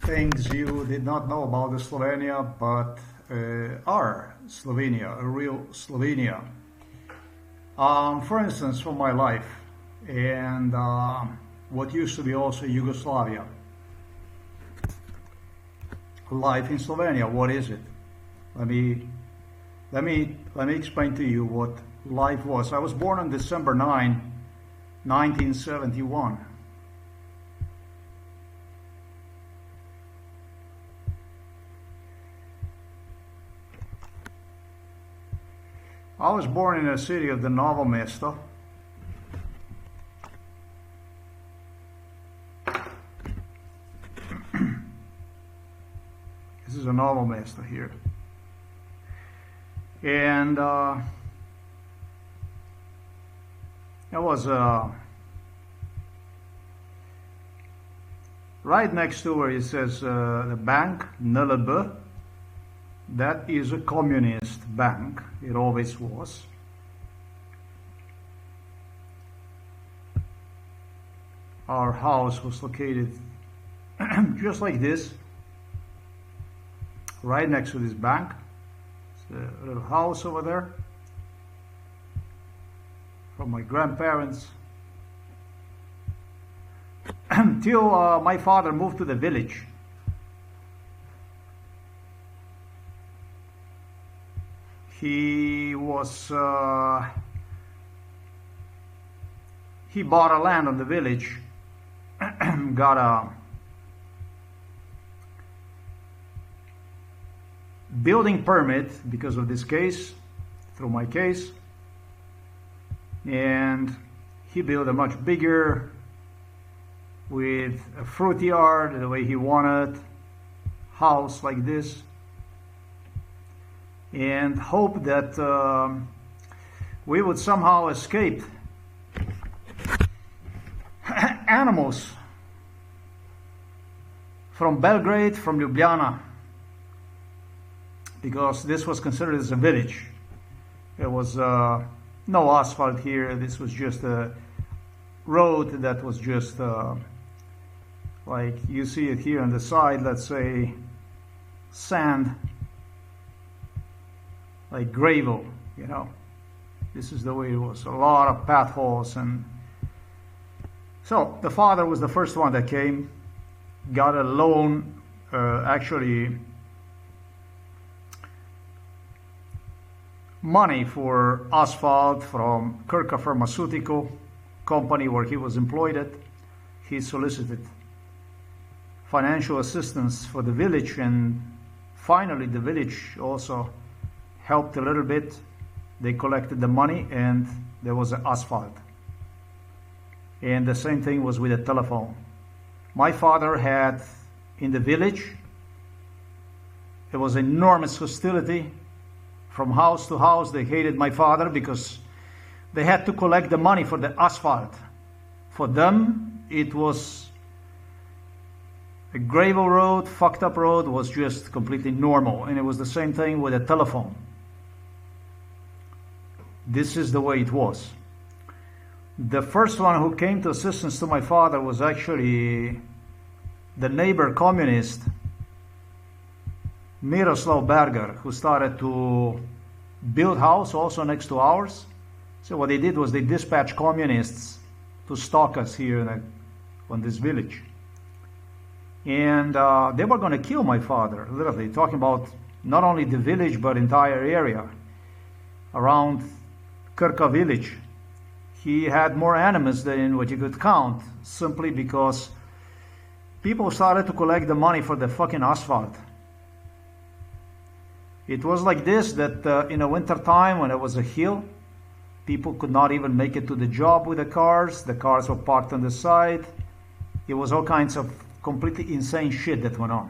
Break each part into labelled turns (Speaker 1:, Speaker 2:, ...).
Speaker 1: things you did not know about the Slovenia, but are Slovenia, a real Slovenia. For instance, from my life and what used to be also Yugoslavia. Life in Slovenia, what is it? Let me explain to you what life was. I was born on December 9, 1971. I was born in a city of the Novo Mesto. This is a Novo Mesto here. And it was right next to where it says the bank, NLB. That is a communist bank. It always was. Our house was located just like this, right next to this bank. It's a little house over there from my grandparents. Till my father moved to the village. He bought a land on the village, got a building permit because of this case, through my case, and he built a much bigger, with a fruit yard the way he wanted, house like this, and hope that we would somehow escape animals from Belgrade, from Ljubljana, because this was considered as a village. There was no asphalt here. This was just a road that was just like you see it here on the side, let's say sand, like gravel, you know. This is the way it was. A lot of potholes. And so the father was the first one that came, got a loan, actually money for asphalt from Krka Pharmaceutical company where he was employed at. He solicited financial assistance for the village, and finally the village also helped a little bit. They collected the money and there was asphalt. And the same thing was with the telephone. My father had in the village, there was enormous hostility from house to house. They hated my father because they had to collect the money for the asphalt. For them, it was a gravel road, fucked up road, was just completely normal. And it was the same thing with the telephone. This is the way it was. The first one who came to assistance to my father was actually the neighbor communist, Miroslav Berger, who started to build house also next to ours. So what they did was they dispatched communists to stalk us here on this village. And they were going to kill my father, literally, talking about not only the village, but entire area around Krka village. He had more enemies than what you could count, simply because people started to collect the money for the fucking asphalt. It was like this, that in the winter time when it was a hill, people could not even make it to the job with the cars. The cars were parked on the side. It was all kinds of completely insane shit that went on.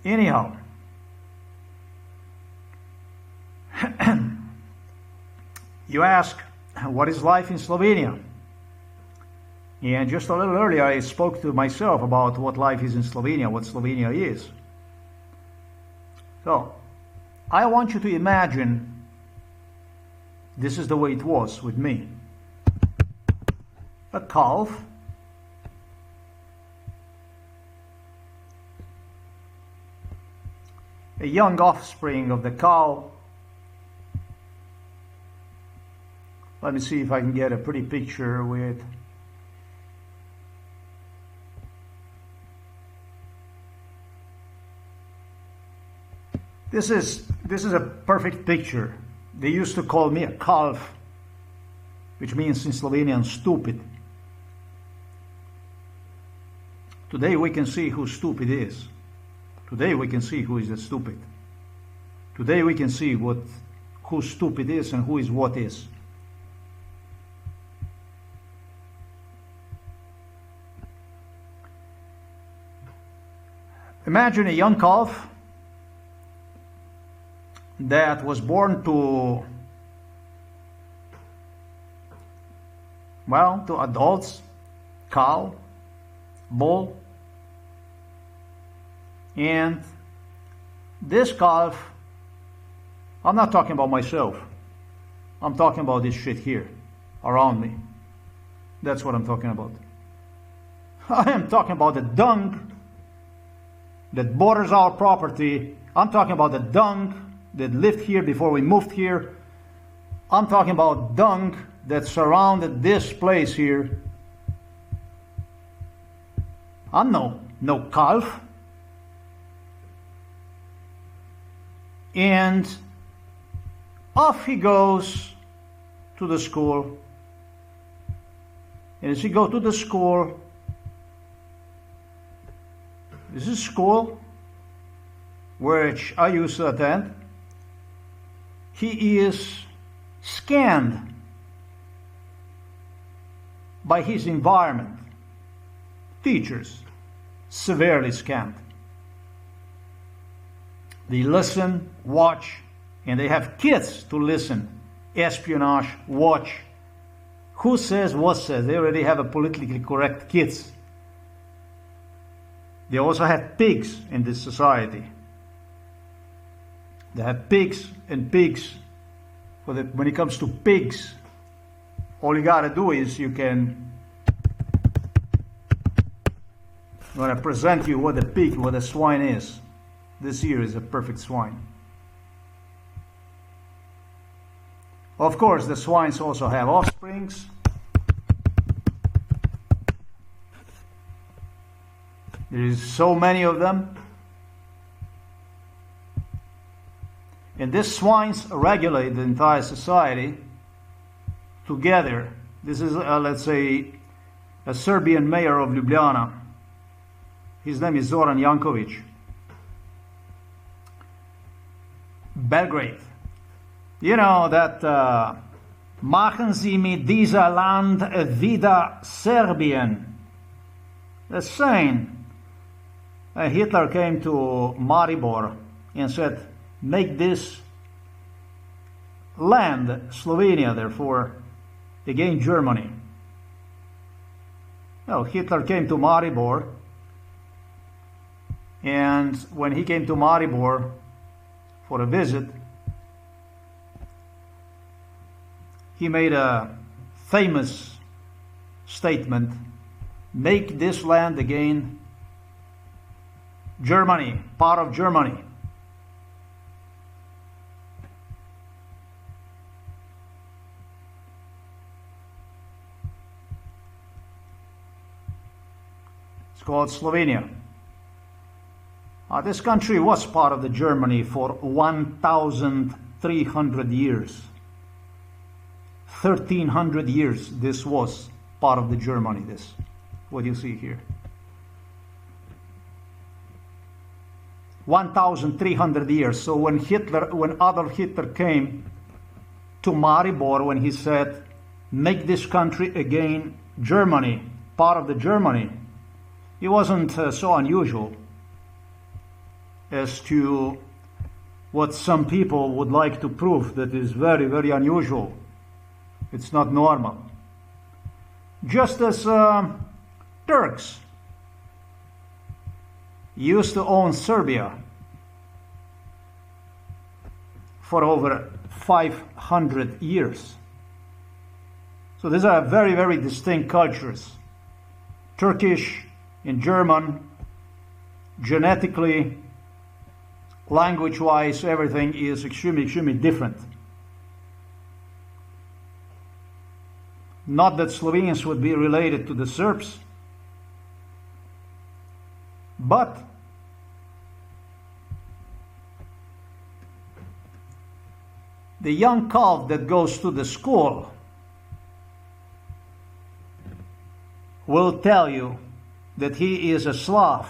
Speaker 1: Anyhow, you ask, what is life in Slovenia? And just a little earlier, I spoke to myself about what life is in Slovenia, what Slovenia is. So, I want you to imagine this is the way it was with me. A calf a young offspring of the cow. Let me see if I can get a pretty picture with this is a perfect picture. They used to call me a calf, which means in Slovenian stupid. Today we can see who stupid is. Today we can see who is the stupid. Today we can see who stupid is and who is what is. Imagine a young calf that was born to adults, cow, bull, and this calf, I'm not talking about myself, I'm talking about this shit here around me. That's what I'm talking about. I am talking about the dung that borders our property. I'm talking about the dung that lived here before we moved here. I'm talking about dung that surrounded this place here. I'm no calf. And off he goes to the school. And as he goes to the school, this is school which I used to attend. He is scanned by his environment. Teachers, severely scanned. They listen, watch, and they have kids to listen. Espionage, watch. Who says what says? They already have a politically correct kids. They also have pigs in this society. They have pigs and pigs. When it comes to pigs, all you gotta do is I'm gonna present you what a swine is. This here is a perfect swine. Of course, the swines also have offsprings. There is so many of them. And these swines regulate the entire society together. This is, let's say, a Serbian mayor of Ljubljana. His name is Zoran Jankovic. Belgrade. You know that machen Sie mit dieser Land wieder Serbien. The saying. Hitler came to Maribor and said, make this land, Slovenia, therefore, again Germany. Well, Hitler came to Maribor, and when he came to Maribor for a visit, he made a famous statement, make this land again Germany, part of Germany. It's called Slovenia. This country was part of the Germany for 1,300 years. 1,300 years this was part of the Germany, this, what you see here. 1,300 years. So when Adolf Hitler came to Maribor, when he said, make this country again Germany, part of the Germany, it wasn't so unusual as to what some people would like to prove that is very, very unusual. It's not normal. Just as Turks used to own Serbia for over 500 years. So these are very, very distinct cultures. Turkish and German, genetically language-wise, everything is extremely, extremely different. Not that Slovenians would be related to the Serbs, but the young calf that goes to the school will tell you that he is a Slav.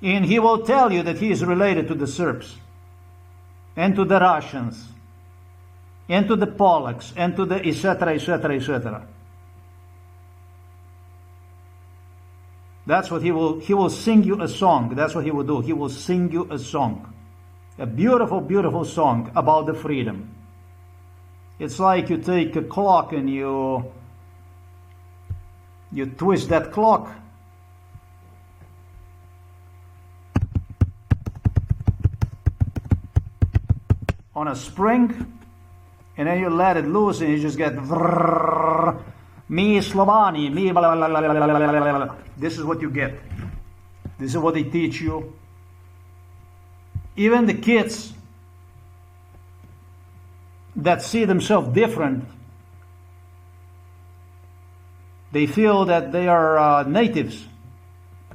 Speaker 1: And he will tell you that he is related to the Serbs, and to the Russians, and to the Polacks, and to the etc., etc., etc. That's what he will sing you a song. That's what he will do. He will sing you a song. A beautiful, beautiful song about the freedom. It's like you take a clock and you twist that clock. On a spring, and then you let it loose and you just get vrrrr, me Slovani, me blah, blah, blah, blah, blah, blah, blah. This is what you get. This is what they teach you. Even the kids that see themselves different, they feel that they are natives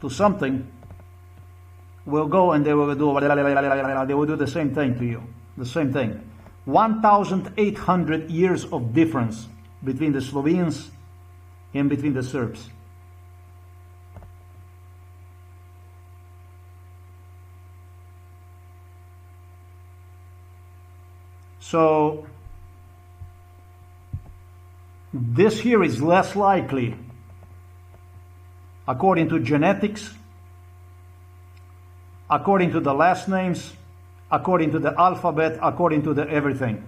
Speaker 1: to something, will go and they will do the same thing to you. The same thing. 1,800 years of difference between the Slovenes and between the Serbs. So this here is less likely, according to genetics, according to the last names, according to the alphabet, according to the everything.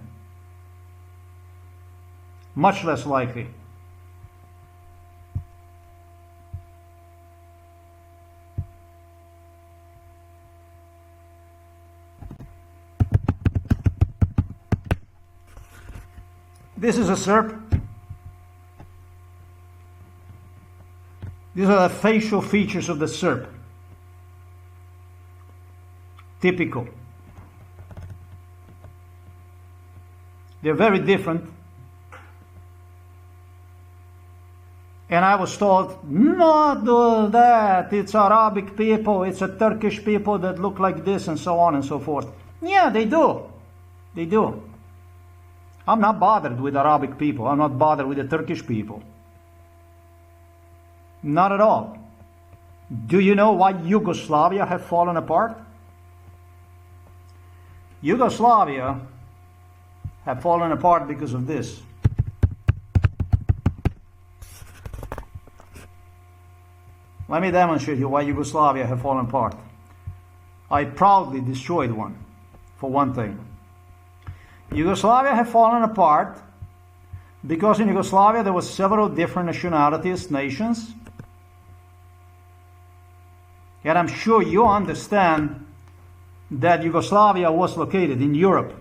Speaker 1: Much less likely. This is a Serb. These are the facial features of the Serb. Typical. They're very different. And I was told, not do that, it's Arabic people, it's a Turkish people that look like this and so on and so forth. Yeah, they do. They do. I'm not bothered with Arabic people. I'm not bothered with the Turkish people. Not at all. Do you know why Yugoslavia have fallen apart? Yugoslavia have fallen apart because of this. Let me demonstrate you why Yugoslavia have fallen apart. I proudly destroyed one, for one thing. Yugoslavia have fallen apart because in Yugoslavia there were several different nationalities, nations. And I'm sure you understand that Yugoslavia was located in Europe.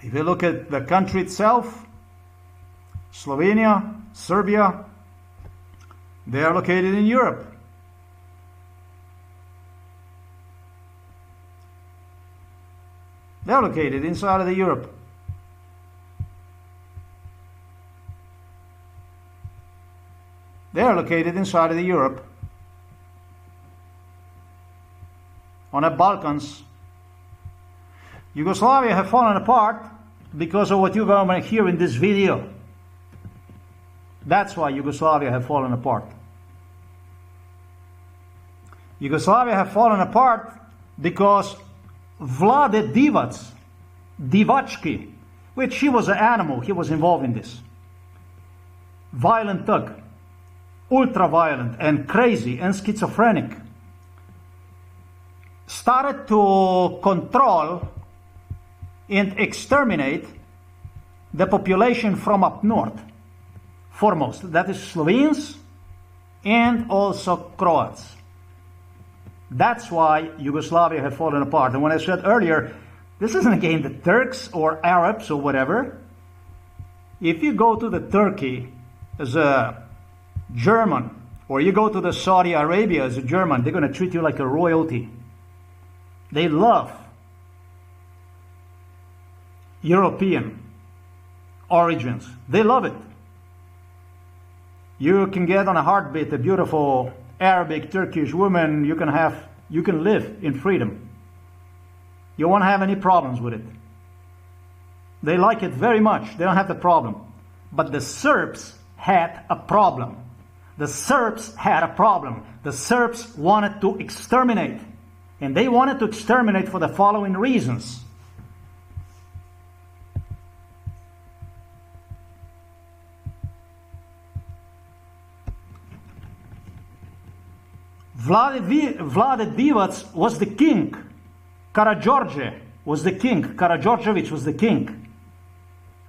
Speaker 1: If you look at the country itself, Slovenia, Serbia, they are located in Europe. They are located inside of the Europe. They are located inside of the Europe. On the Balkans. Yugoslavia have fallen apart because of what you're going to hear in this video. That's why Yugoslavia have fallen apart. Yugoslavia have fallen apart because Vlade Divac, Divački, which he was an animal, he was involved in this. Violent thug, ultra violent and crazy and schizophrenic. Started to control and exterminate the population from up north. Foremost, that is Slovenes and also Croats. That's why Yugoslavia had fallen apart. And when I said earlier, this isn't against the Turks or Arabs or whatever. If you go to the Turkey as a German, or you go to the Saudi Arabia as a German, they're going to treat you like a royalty. They love European origins. They love it. You can get on a heartbeat a beautiful Arabic, Turkish woman. You can live in freedom. You won't have any problems with it. They like it very much. They don't have the problem. But the Serbs had a problem. The Serbs had a problem. The Serbs wanted to exterminate. And they wanted to exterminate for the following reasons. Vlade Divac was the king. Karađorđe was the king. Karađorđević was the king.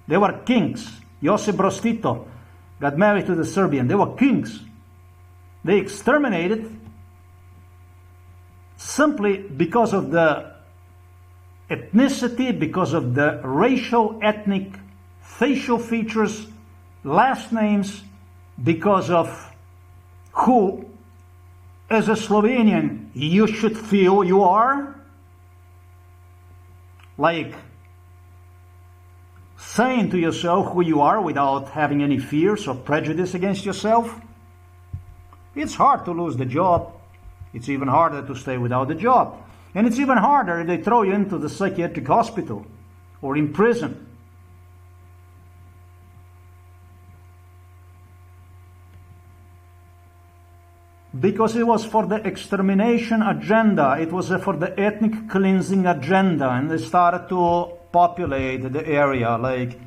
Speaker 1: They were kings. Josip Broz Tito got married to the Serbian. They were kings. They exterminated simply because of the ethnicity, because of the racial, ethnic, facial features, last names, because of who, as a Slovenian, you should feel you are. Like saying to yourself who you are without having any fears or prejudice against yourself. It's hard to lose the job. It's even harder to stay without the job. And it's even harder if they throw you into the psychiatric hospital or in prison. Because it was for the extermination agenda. It was for the ethnic cleansing agenda. And they started to populate the area, like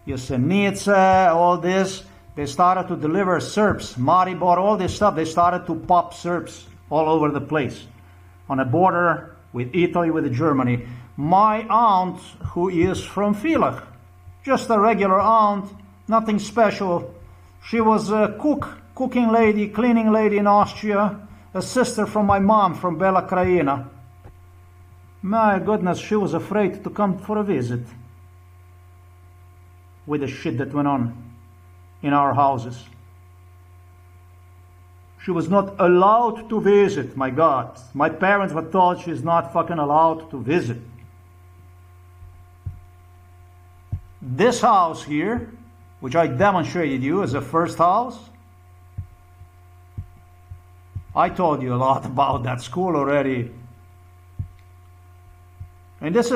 Speaker 1: Jesenice, all this. They started to deliver Serbs, Maribor, all this stuff. They started to pop Serbs all over the place. On a border with Italy, with Germany. My aunt, who is from Villach, just a regular aunt, nothing special. She was a cooking lady, cleaning lady in Austria, a sister from my mom from Bela Krajina. My goodness, she was afraid to come for a visit with the shit that went on in our houses. She was not allowed to visit, my God. My parents were told she's not fucking allowed to visit. This house here, which I demonstrated you as a first house, I told you a lot about that school already. And this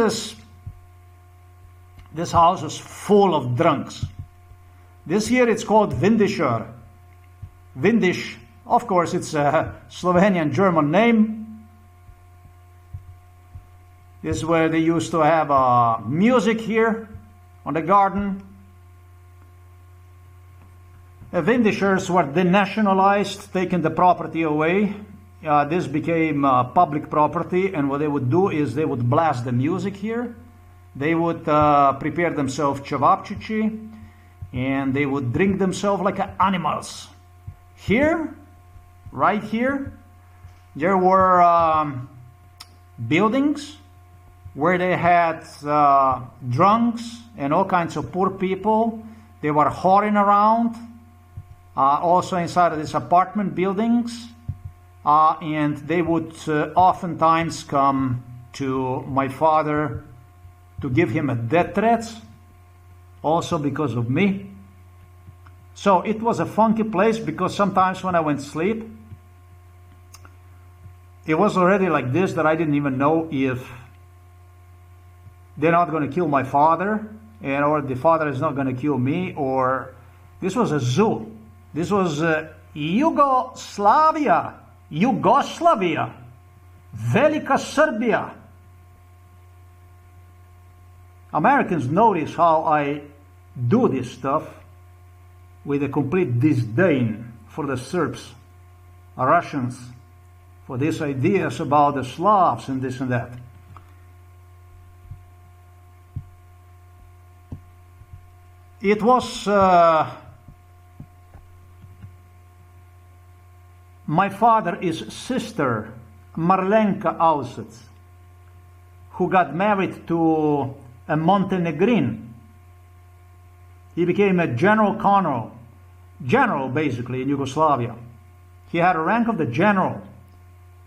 Speaker 1: house is full of drunks. This here it's called Vindisher. Vindish, of course, it's a Slovenian German name. This is where they used to have music here on the garden. The Vindishers were denationalized, taking the property away. This became public property, and what they would do is they would blast the music here. They would prepare themselves cevapcici, and they would drink themselves like animals. Here, right here, there were buildings where they had drunks and all kinds of poor people. They were whoring around, also inside of these apartment buildings. And they would oftentimes come to my father to give him a death threat, also because of me. So it was a funky place, because sometimes when I went to sleep, it was already like this, that I didn't even know if they're not going to kill my father, or the father is not going to kill me, or this was a zoo. This was Yugoslavia, VELIKA Serbia. Americans notice how I do this stuff with a complete disdain for the Serbs, Russians, for these ideas about the Slavs and this and that. It was my father's sister, Marlenka Auser, who got married to a Montenegrin. He became a general colonel general, basically, in Yugoslavia. He had a rank of the general,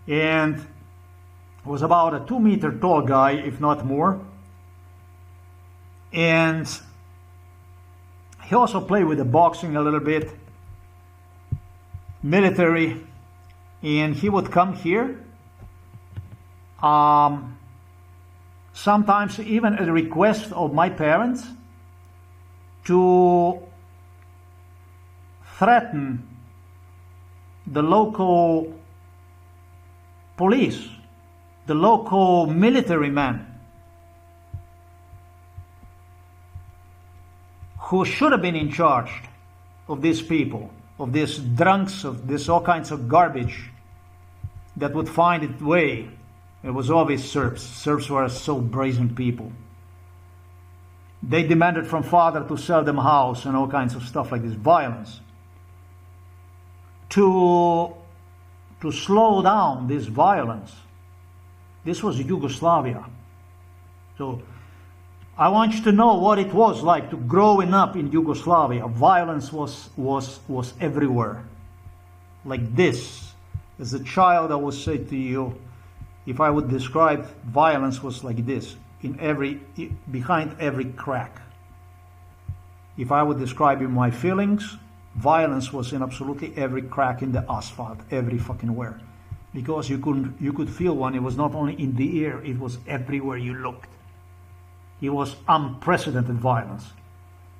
Speaker 1: and was about a 2-meter tall guy, if not more. And he also played with the boxing a little bit, military, and he would come here. Sometimes even at the request of my parents, to threaten the local police, the local military men, who should have been in charge of these people, of these drunks, of this all kinds of garbage that would find its way. It was always Serbs. Serbs were so brazen people. They demanded from father to sell them house and all kinds of stuff like this, violence. To slow down this violence. This was Yugoslavia. So I want you to know what it was like to growing up in Yugoslavia. Violence was everywhere. Like this. As a child, I would say to you, if I would describe violence, was like this, behind every crack. If I would describe in my feelings, violence was in absolutely every crack in the asphalt, every fucking where. Because you could feel one. It was not only in the air, it was everywhere you looked. It was unprecedented violence.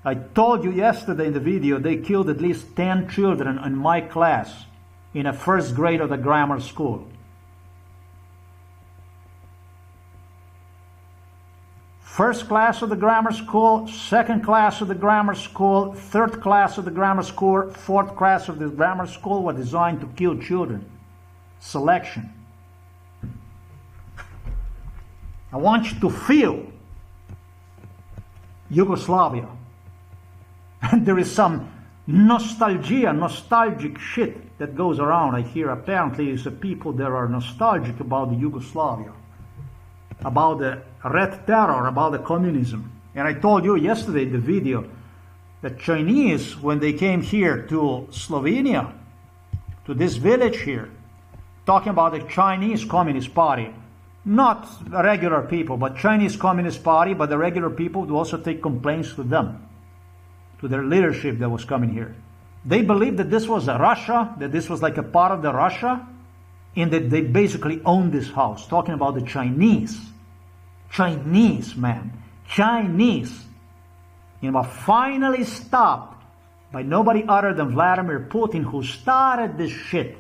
Speaker 1: I told you yesterday in the video, they killed at least 10 children in my class in a first grade of the grammar school. First class of the grammar school, second class of the grammar school, third class of the grammar school, fourth class of the grammar school were designed to kill children. Selection. I want you to feel Yugoslavia. And there is some nostalgic shit that goes around. I hear apparently it's the people that are nostalgic about the Yugoslavia, about the Red Terror, about the communism. And I told you yesterday in the video that Chinese, when they came here to Slovenia, to this village here, talking about the Chinese Communist Party, not regular people, but Chinese Communist Party, but the regular people would also take complaints to them, to their leadership that was coming here. They believed that this was a Russia, that this was like a part of the Russia, and that they basically owned this house, talking about the Chinese. Chinese, man. Chinese. You know, finally stopped by nobody other than Vladimir Putin, who started this shit.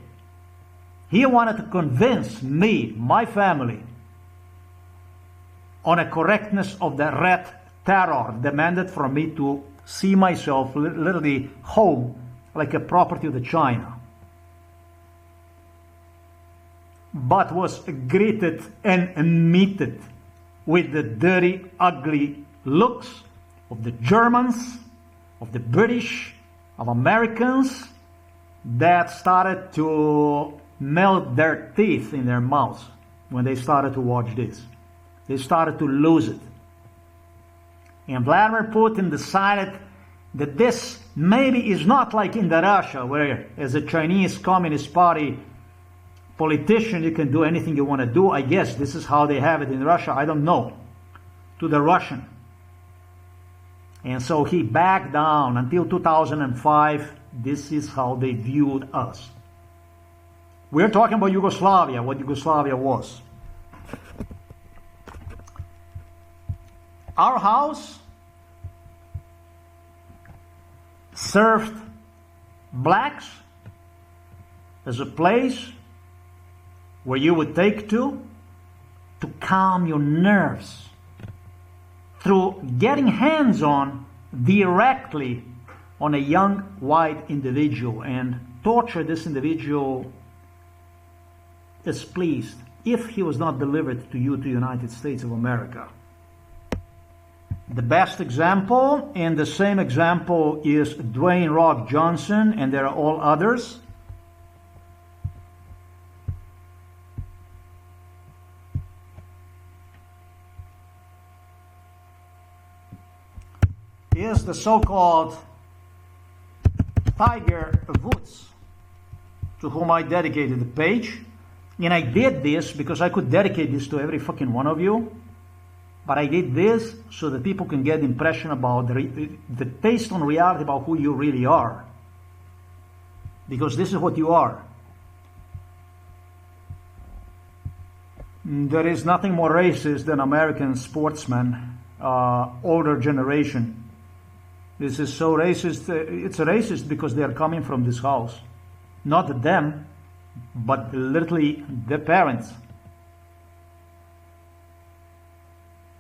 Speaker 1: He wanted to convince me, my family, on a correctness of the Red Terror, demanded from me to see myself literally home like a property of the China. But was greeted and meted with the dirty, ugly looks of the Germans, of the British, of Americans that started to melt their teeth in their mouths when they started to watch this. They started to lose it. And Vladimir Putin decided that this maybe is not like in the Russia, where as a Chinese Communist Party politician you can do anything you want to do. I guess this is how they have it in Russia. I don't know. To the Russian. And so he backed down. Until 2005, this is how they viewed us. We're talking about Yugoslavia, what Yugoslavia was. Our house served blacks as a place where you would take to calm your nerves through getting hands-on directly on a young white individual and torture this individual as pleased if he was not delivered to you, to the United States of America. The best example, and the same example, is Dwayne Rock Johnson, and there are all others. Is the so-called Tiger Woods, to whom I dedicated the page. And I did this because I could dedicate this to every fucking one of you. But I did this so that people can get impression about the taste on reality about who you really are. Because this is what you are. There is nothing more racist than American sportsmen, older generation. This is so racist. It's racist because they are coming from this house. Not them, but literally their parents.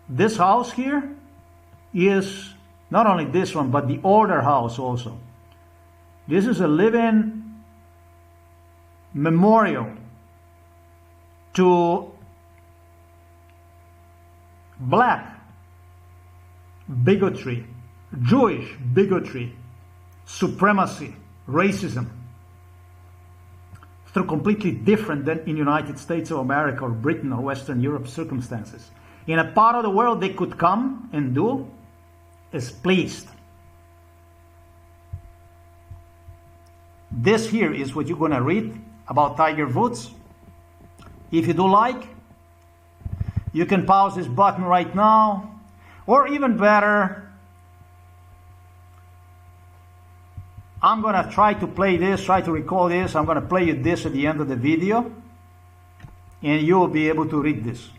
Speaker 1: This house here is not only this one, but the older house also. This is a living memorial to black bigotry, Jewish bigotry, supremacy, racism, through completely different than in United States of America or Britain or Western Europe circumstances. In a part of the world they could come and do as pleased. This here is what you're going to read about Tiger Woods. If you do like, you can pause this button right now, or even better, I'm going to try to play this, try to recall this. I'm going to play you this at the end of the video, and you will be able to read this.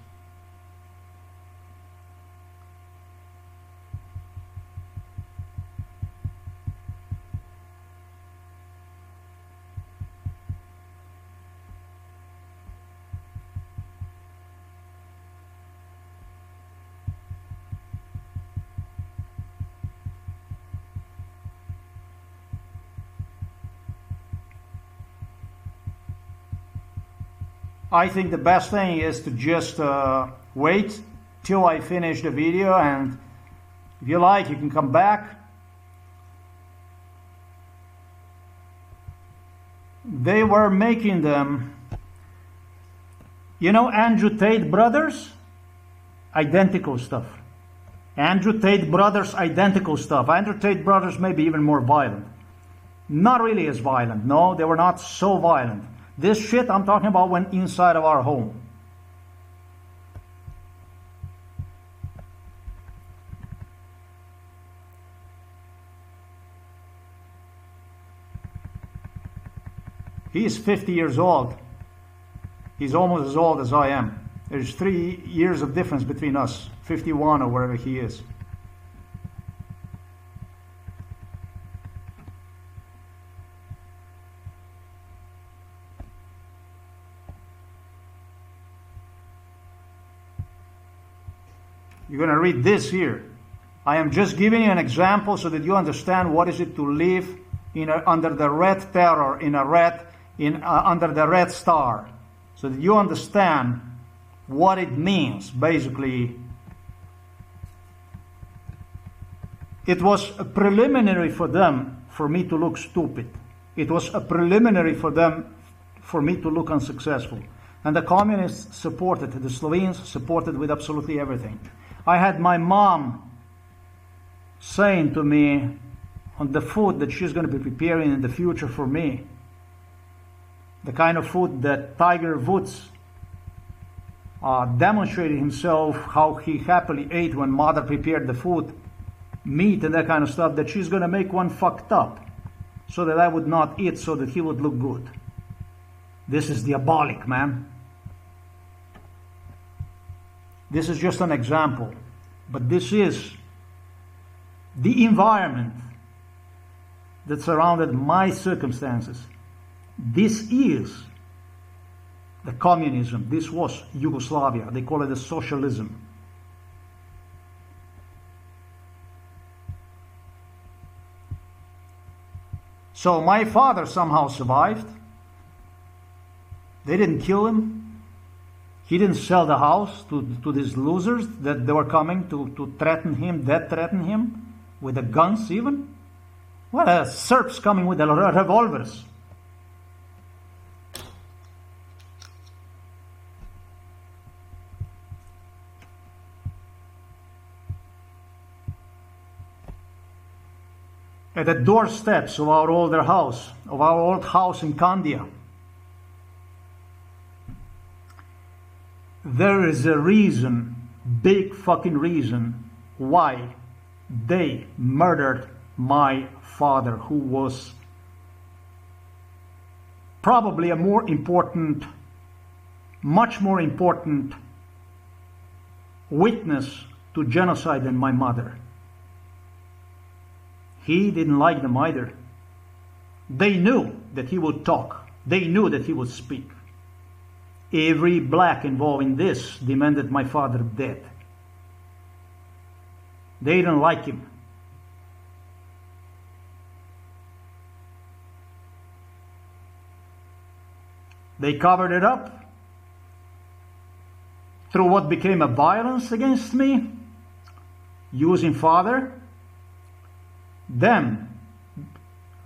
Speaker 1: I think the best thing is to just wait till I finish the video, and if you like, you can come back. They were making them, you know, Andrew Tate brothers, identical stuff. Andrew Tate brothers, identical stuff. Andrew Tate brothers maybe even more violent. Not really as violent. No, they were not so violent. This shit I'm talking about went inside of our home. He is 50 years old. He's almost as old as I am. There's 3 years of difference between us, 51 or wherever he is. You're going to read this here. I am just giving you an example so that you understand what is it to live under the red terror, under the red star, so that you understand what it means. Basically, it was a preliminary for them for me to look stupid. It was a preliminary for them for me to look unsuccessful. And the communists supported, the Slovenes supported with absolutely everything. I had my mom saying to me on the food that she's going to be preparing in the future for me, the kind of food that Tiger Woods demonstrated himself, how he happily ate when mother prepared the food, meat and that kind of stuff, that she's going to make one fucked up so that I would not eat, so that he would look good. This is diabolic, man. This is just an example, but this is the environment that surrounded my circumstances. This is the communism. This was Yugoslavia. They call it the socialism. So my father somehow survived. They didn't kill him. He didn't sell the house to these losers that they were coming to threaten him, death threaten him, with the guns even. Well, Serbs coming with the revolvers. at the doorsteps of our older house, of our old house in Kandia. There is a reason, big fucking reason, why they murdered my father, who was probably a more important, much more important witness to genocide than my mother. He didn't like them either. They knew that he would talk. They knew that he would speak. Every black involved in this demanded my father dead. They didn't like him. They covered it up through what became a violence against me, using father, them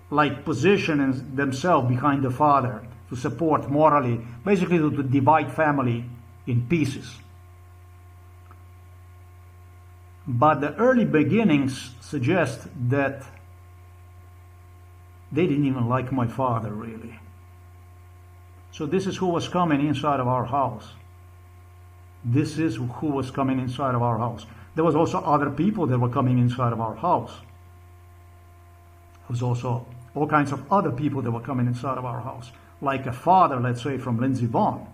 Speaker 1: like positioning themselves behind the father to support morally, basically to divide family in pieces. But the early beginnings suggest that they didn't even like my father, really. So this is who was coming inside of our house. This is who was coming inside of our house. There was also other people that were coming inside of our house. There was also all kinds of other people that were coming inside of our house, like a father, let's say, from Lindsey Vonn.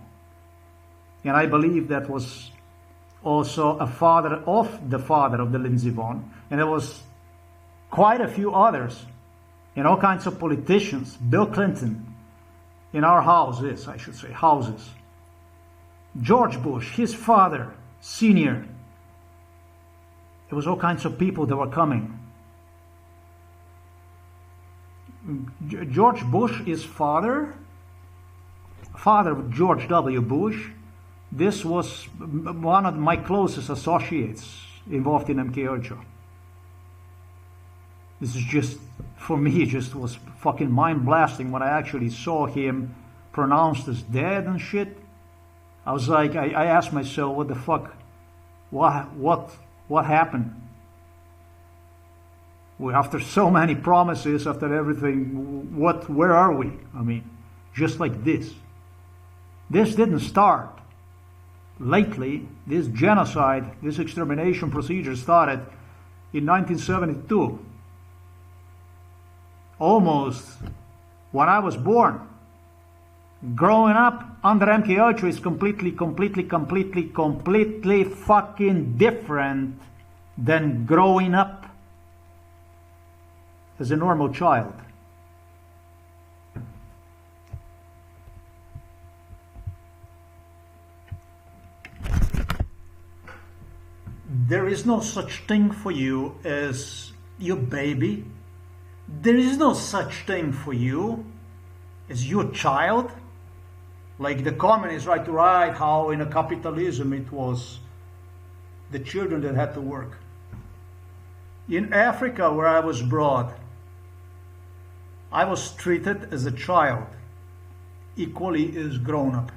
Speaker 1: And I believe that was also a father of the Lindsey Vonn. And there was quite a few others, and all kinds of politicians, Bill Clinton, in our houses, I should say, houses. George Bush, his father, senior. There was all kinds of people that were coming. George Bush is father of George W. Bush. This was one of my closest associates involved in MK Ultra. This is just, for me, it just was fucking mind-blasting when I actually saw him pronounced as dead and shit. I was like, I asked myself, what the fuck, what happened? After so many promises, after everything, where are we? I mean, just like this. This didn't start lately. This genocide, this extermination procedure started in 1972. Almost when I was born. Growing up under MK Ultra is completely fucking different than growing up as a normal child. There is no such thing for you as your baby. There is no such thing for you as your child. Like the communists like to write how in a capitalism it was the children that had to work. In Africa, where I was brought, I was treated as a child, equally as grown up.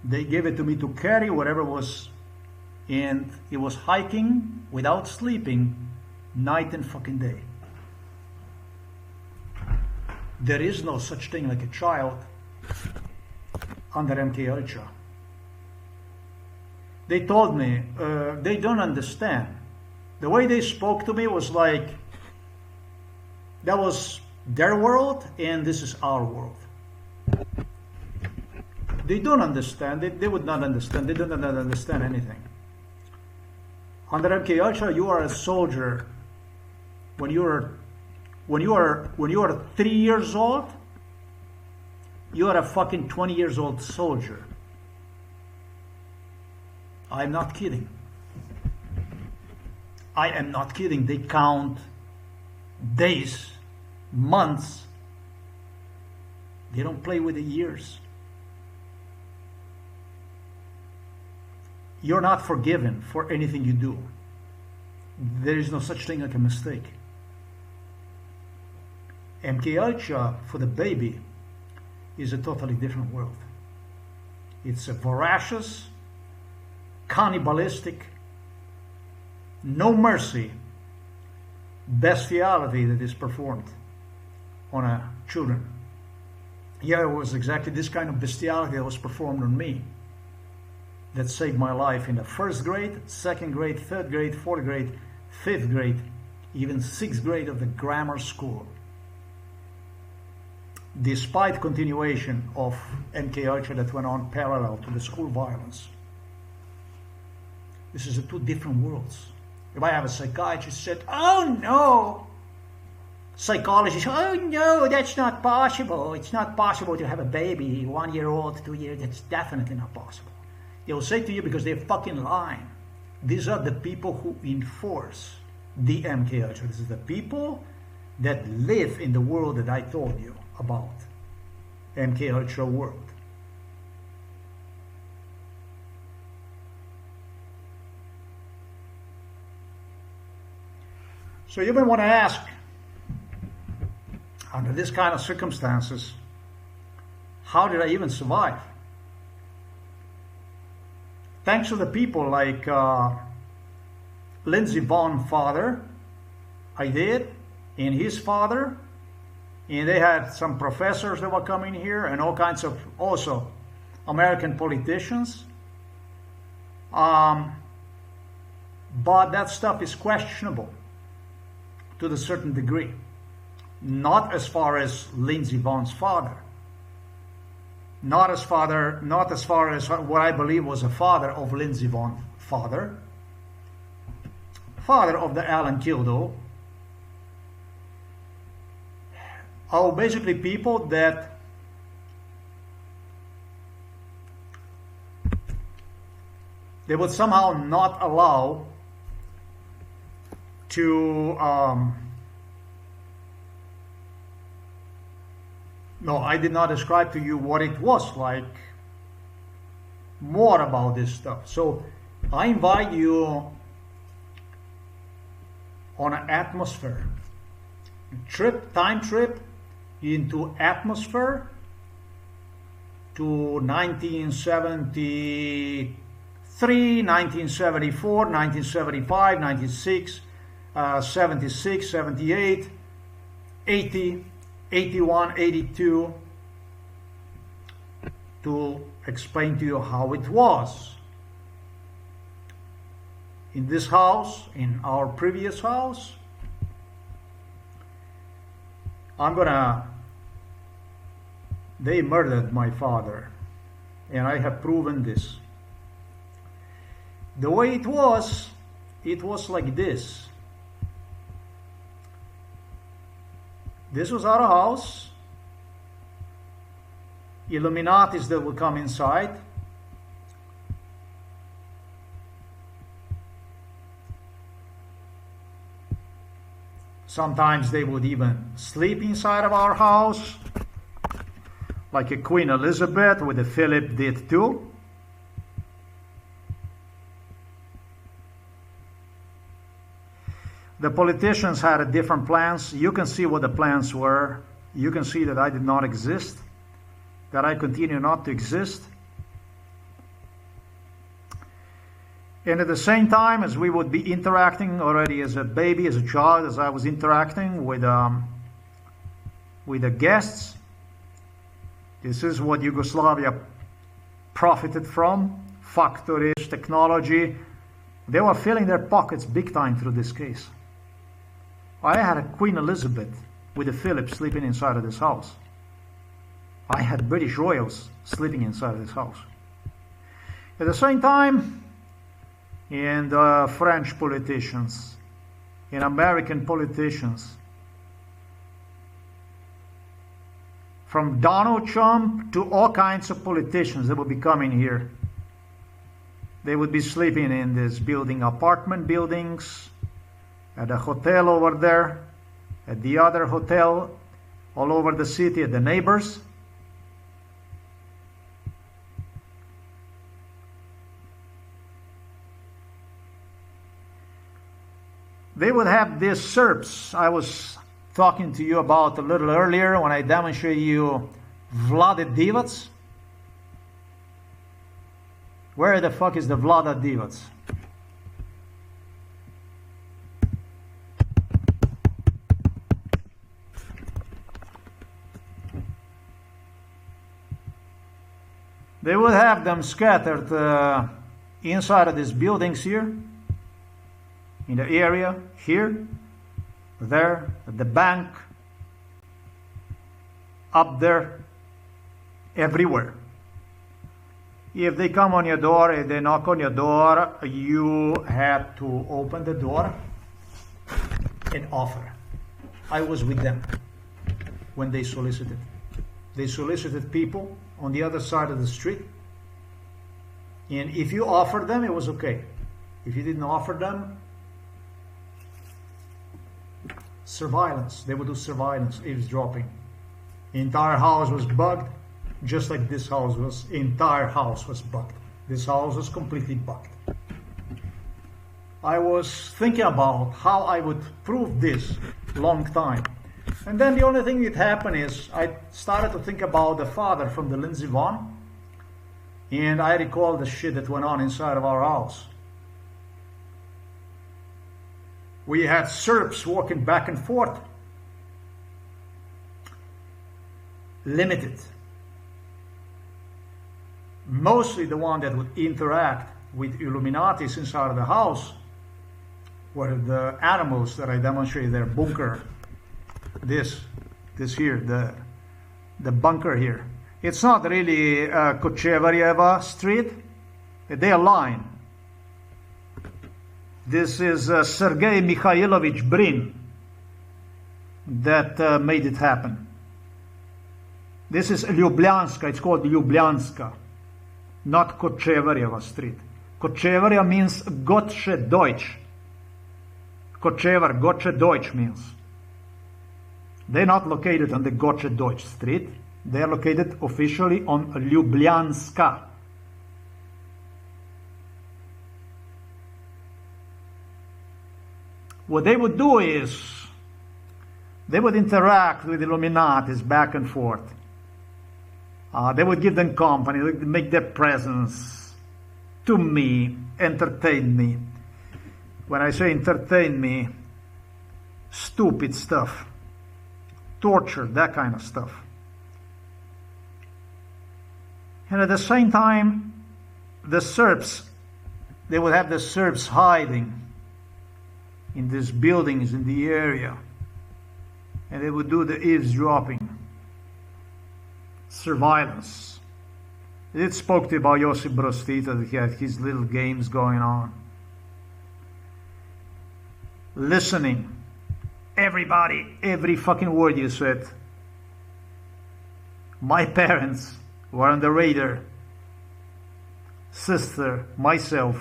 Speaker 1: They gave it to me to carry whatever was, and it was hiking without sleeping, night and fucking day. There is no such thing like a child under MK Ultra. They told me they don't understand. The way they spoke to me was like that was their world and this is our world. They don't understand. They would not understand. They don't understand anything. Under MK Ultra, you are a soldier when you are 3 years old. You are a fucking 20 years old soldier. I'm not kidding. I am not kidding. They count days, months. They don't play with the years. You're not forgiven for anything you do. There is no such thing like a mistake. MK Ultra for the baby is a totally different world. It's a voracious, cannibalistic, no mercy, bestiality that is performed on children. Yeah, it was exactly this kind of bestiality that was performed on me that saved my life in the first grade, second grade, third grade, fourth grade, fifth grade, even sixth grade of the grammar school. Despite continuation of MK Ultra that went on parallel to the school violence. This is two different worlds. If I have a psychiatrist said, oh no, psychologist, oh no, that's not possible. It's not possible to have a baby, 1 year old, 2 years, that's definitely not possible. They'll say to you because they're fucking lying. These are the people who enforce the MK Ultra. This is the people that live in the world that I told you about. MK Ultra world. So you may want to ask, under this kind of circumstances, how did I even survive? Thanks to the people like Lindsey Vonn father, I did, and his father, and they had some professors that were coming here and all kinds of also American politicians. But that stuff is questionable to a certain degree. Not as far as Lindsey Vonn's father. Not as far as what I believe was a father of Lindsey Vonn father. Father of the Alan Kildall. Are basically people that they would somehow not allow to no, I did not describe to you what it was like more about this stuff. So I invite you on an atmosphere time trip into atmosphere to 1973, 1974, 1975, 96, 76, 78, 80, 81, 82, to explain to you how it was in this house, in our previous house. They murdered my father, and I have proven this. The way it was like this. This was our house. Illuminatis that would come inside. Sometimes they would even sleep inside of our house, like a Queen Elizabeth with a Philip did too. The politicians had different plans. You can see what the plans were. You can see that I did not exist, that I continue not to exist. And at the same time, as we would be interacting already as a baby, as a child, as I was interacting with the guests, this is what Yugoslavia profited from, factories, technology. They were filling their pockets big time through this case. I had a Queen Elizabeth with a Philip sleeping inside of this house. I had British royals sleeping inside of this house. At the same time, and French politicians, and American politicians, from Donald Trump to all kinds of politicians that would be coming here. They would be sleeping in this building, apartment buildings, at a hotel over there, at the other hotel, all over the city, at the neighbors. They would have these Serbs I was talking to you about a little earlier when I demonstrated you Vlade Divac. Where the fuck is the Vlade Divac? They would have them scattered inside of these buildings here, in the area, here, there, at the bank, up there, everywhere. If they come on your door, if they knock on your door, you have to open the door and offer. I was with them when they solicited. They solicited people on the other side of the street. And if you offered them, it was okay. If you didn't offer them, surveillance. They would do surveillance, eavesdropping. The entire house was bugged, just like this house was. Entire house was bugged. This house was completely bugged. I was thinking about how I would prove this long time. And then the only thing that happened is I started to think about the father from the Lindsey Vonn. And I recall the shit that went on inside of our house. We had Serbs walking back and forth. Limited. Mostly the one that would interact with Illuminatis inside of the house were the animals that I demonstrated their bunker. This here, the bunker here. It's not really Kochevarieva Street. They align. This is Sergei Mikhailovich Brin that made it happen. This is Ljubljanska. It's called Ljubljanska, not Kochevarieva Street. Kochevaria means Gotche Deutsch. Kochevar, Gotche Deutsch means. They're not located on the Gotche Deutsch Street. They are located officially on Ljubljanska. What they would do is they would interact with Illuminatis back and forth. They would give them company, they would make their presence to me, entertain me. When I say entertain me, stupid stuff, torture, that kind of stuff. And at the same time, the Serbs, they would have the Serbs hiding in these buildings in the area. And they would do the eavesdropping, surveillance. It spoke to you about Josip Broz Tito, that he had his little games going on. Listening. Everybody, every fucking word you said. My parents were on the radar. Sister, myself.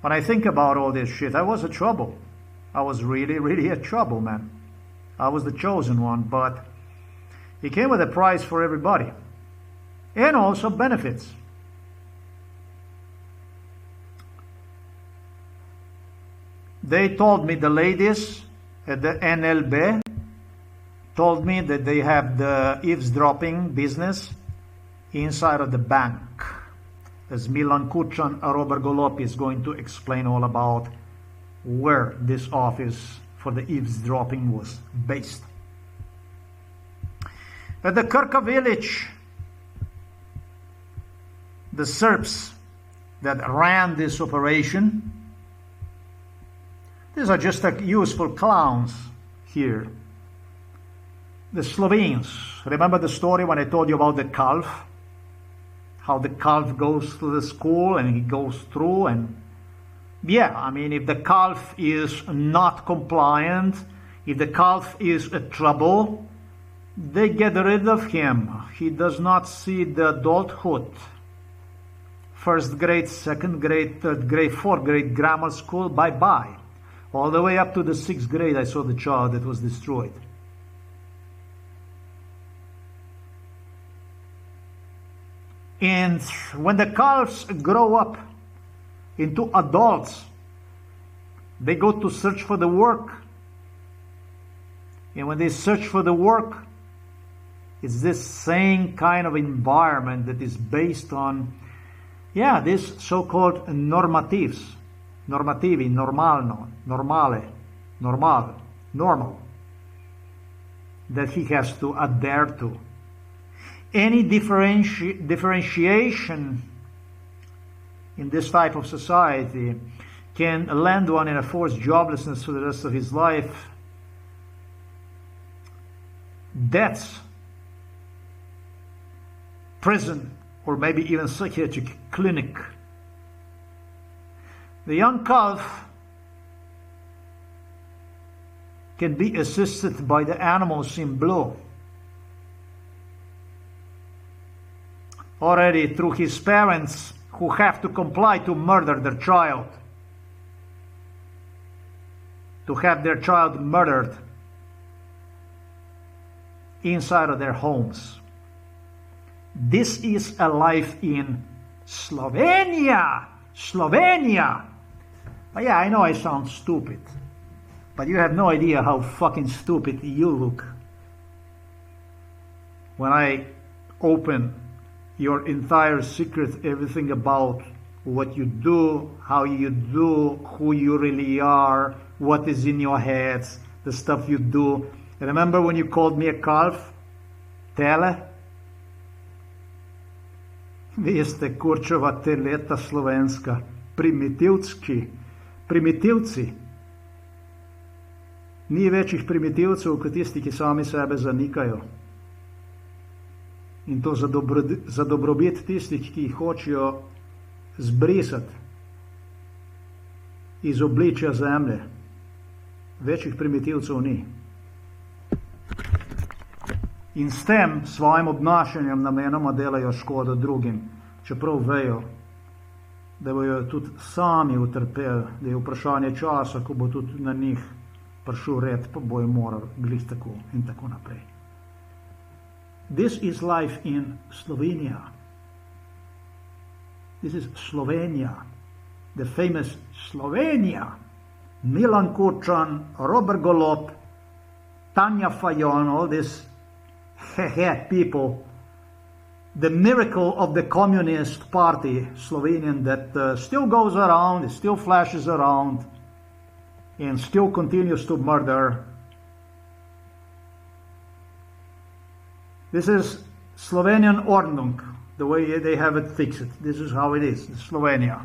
Speaker 1: When I think about all this shit, I was in trouble. I was really, really in trouble, man. I was the chosen one, but it came with a price for everybody. And also benefits. They told me, the ladies at the NLB told me that they have the eavesdropping business inside of the bank. As Milan Kucan and Robert Golopi is going to explain all about where this office for the eavesdropping was based. At the Krka village, the Serbs that ran this operation, these are just like useful clowns here. The Slovenes, remember the story when I told you about the calf? How the calf goes to the school and he goes through, and yeah, I mean, if the calf is not compliant, if the calf is a trouble, they get rid of him. He does not see the adulthood. First grade, second grade, third grade, fourth grade grammar school, bye-bye. All the way up to the sixth grade, I saw the child that was destroyed. And when the calves grow up into adults, they go to search for the work. And when they search for the work, it's this same kind of environment that is based on, yeah, this so-called normatives. Normativi, normalno, normale, normal, that he has to adhere to. any differentiation in this type of society can land one in a forced joblessness for the rest of his life. Deaths, prison, or maybe even psychiatric clinic. The young calf can be assisted by the animals in blue, already through his parents who have to comply to murder their child, to have their child murdered inside of their homes. This is a life in Slovenia. Slovenia. But yeah, I know I sound stupid, but you have no idea how fucking stupid you look when I open your entire secret, everything about what you do, how you do, who you really are, what is in your heads, the stuff you do. Remember when you called me a calf? Tele? Vi ste kurčova teleta slovenska, primitivci. Ni večjih primitivcev kot tisti, ki sami sebe zanikajo. In to za dobrobit tistih, ki jih hočejo zbrisati iz obličja zemlje. Večjih primitivcev ni. In s tem svojim obnašanjem namenoma delajo škodo drugim, čeprav vejo, da bojo tudi sami utrpeli, da je vprašanje časa, ko bo tudi na njih prišel red, pa bojo morali glih tako in tako naprej. This is life in Slovenia. This is Slovenia, the famous Slovenia. Milan Kučan, Robert Golob, Tanja Fajon, all these people, the miracle of the Communist Party, Slovenian, that still goes around, it still flashes around, and still continues to murder. This is Slovenian Ordnung, the way they have it fixed. This is how it is, Slovenia.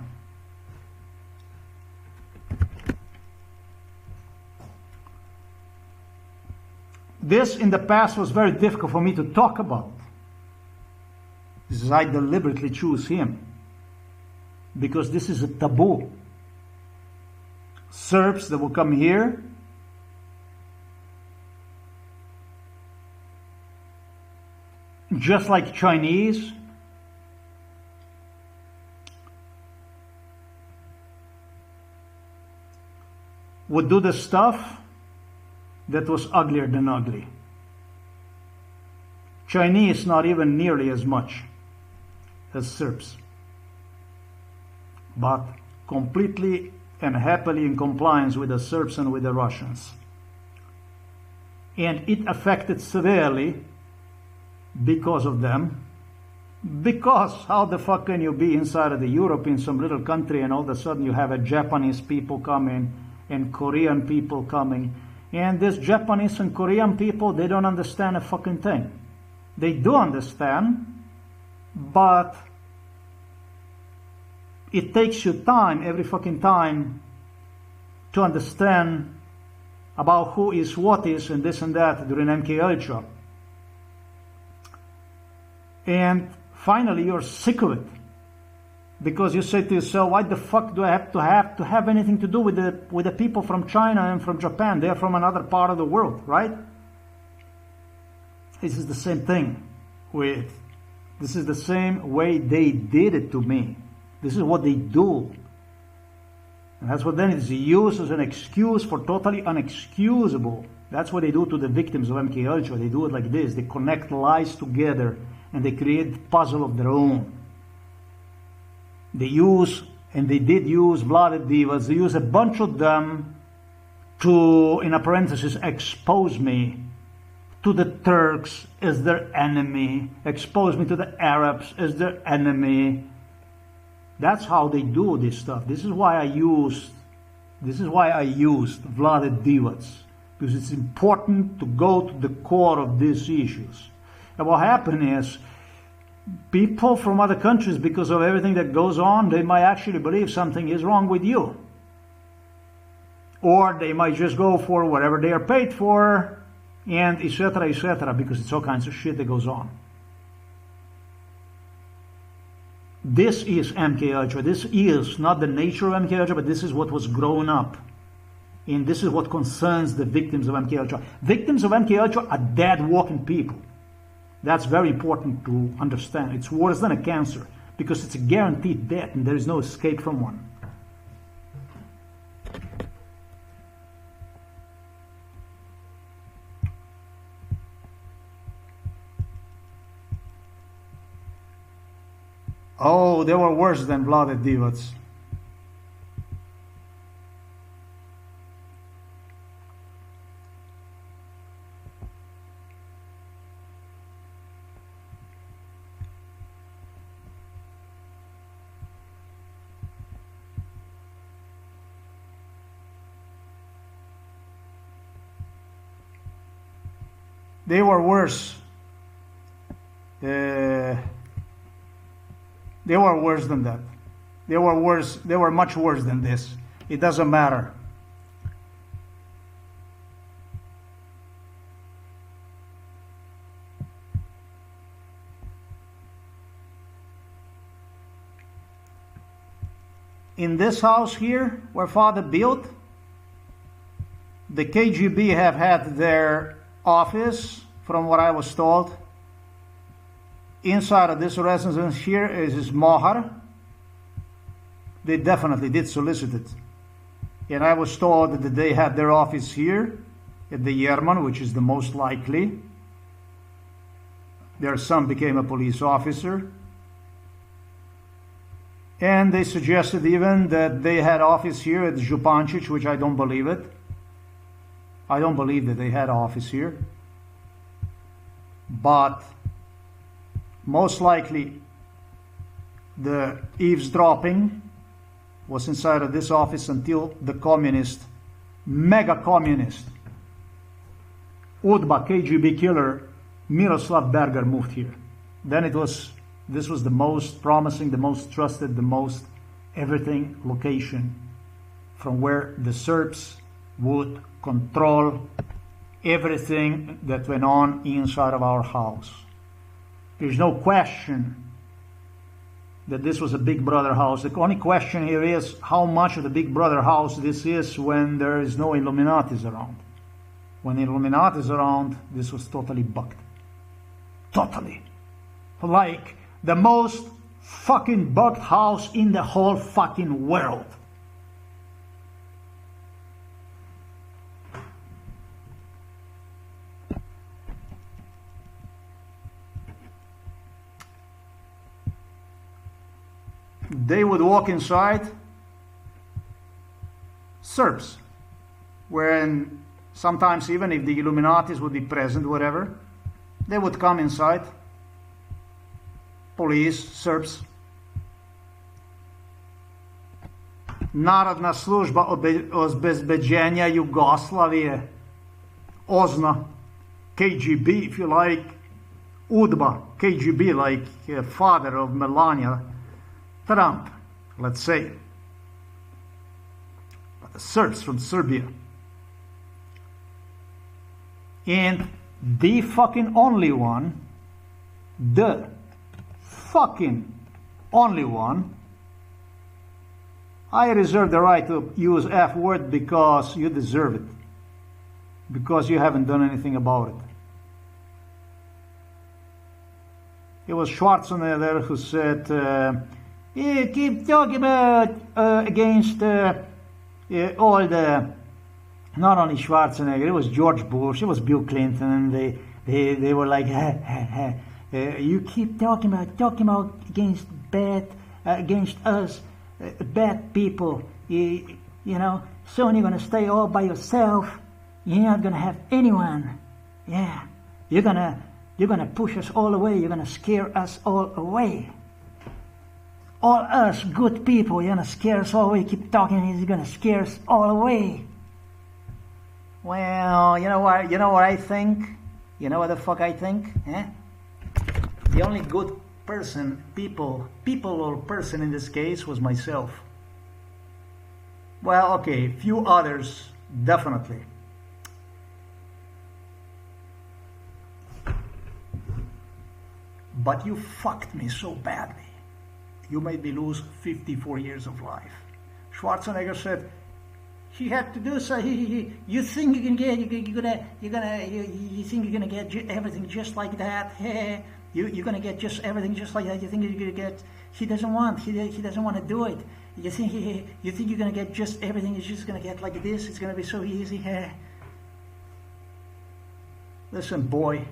Speaker 1: This in the past was very difficult for me to talk about. This is I deliberately choose him, because this is a taboo. Serbs that will come here just like Chinese would do the stuff that was uglier than ugly. Chinese not even nearly as much as Serbs, but completely and happily in compliance with the Serbs and with the Russians. And it affected severely because of them. Because how the fuck can you be inside of the Europe in some little country and all of a sudden you have a Japanese people coming and Korean people coming, and these Japanese and Korean people, they don't understand a fucking thing. They do understand, but it takes you time, every fucking time, to understand about who is what is and this and that during MK Ultra. And finally you're sick of it, because you say to yourself, why the fuck do I have to have anything to do with the people from China and from Japan? They're from another part of the world, right? This is the same thing this is the same way they did it to me. This is what they do. And that's what then is used as an excuse for totally unexcusable. That's what they do to the victims of MK Ultra. They do it like this. They connect lies together and they create a puzzle of their own. They use, and they did use, Vlade Divas, they use a bunch of them to, in a parenthesis, expose me to the Turks as their enemy, expose me to the Arabs as their enemy. That's how they do this stuff. This is why I used Vlade Divac, because it's important to go to the core of these issues. And what happened is, people from other countries, because of everything that goes on, they might actually believe something is wrong with you. Or they might just go for whatever they are paid for, and etc., because it's all kinds of shit that goes on. This is MK Ultra. This is not the nature of MK Ultra, but this is what was grown up. And this is what concerns the victims of MK Ultra. Victims of MK Ultra are dead walking people. That's very important to understand. It's worse than a cancer, because it's a guaranteed death and there is no escape from one. Oh, they were worse than blooded divots. They were worse. They were worse than that. They were worse. They were much worse than this. It doesn't matter. In this house here, where Father built, the KGB have had their office, from what I was told. Inside of this residence here is his mohar. They definitely did solicit it. And I was told that they had their office here at the Yerman, which is the most likely. Their son became a police officer. And they suggested even that they had office here at Župančić, which I don't believe it. I don't believe that they had office here. But most likely the eavesdropping was inside of this office until the communist, mega communist, UDBA KGB killer Miroslav Berger moved here. Then this was the most promising, the most trusted, the most everything location from where the Serbs would control everything that went on inside of our house. There's no question that this was a Big Brother house. The only question here is how much of the Big Brother house this is when there is no Illuminatis around. When Illuminati is around, this was totally bugged. Totally. Like the most fucking bugged house in the whole fucking world. They would walk inside, Serbs, when sometimes even if the Illuminatis would be present, whatever, they would come inside, police, Serbs. Narodna služba obezbeđenja Jugoslavije, OZNA, KGB, if you like, UDBA, KGB, like father of Melania Trump, let's say. But the Serbs from Serbia. And the fucking only one, the fucking only one, I reserve the right to use F word because you deserve it. Because you haven't done anything about it. It was Schwarzenegger who said, you keep talking about against all the, not only Schwarzenegger, it was George Bush, it was Bill Clinton, and they were like, you keep talking about against us, bad people, you know, soon you're going to stay all by yourself, you're not going to have anyone, yeah, you're going to push us all away, you're going to scare us all away. All us good people, you're going to scare us all away. Keep talking, you're going to scare us all away. Well, you know what I think? You know what the fuck I think? Eh? The only good people or person in this case was myself. Well, okay, few others, definitely. But you fucked me so badly. You made me lose 54 years of life. Schwarzenegger said he had to do so. You think you can get you think you're gonna get everything just like that? You're gonna get just everything just like that. You think you're gonna get? He doesn't want to do it. You think you're gonna get just everything? Is just gonna get like this? It's gonna be so easy. Listen, boy,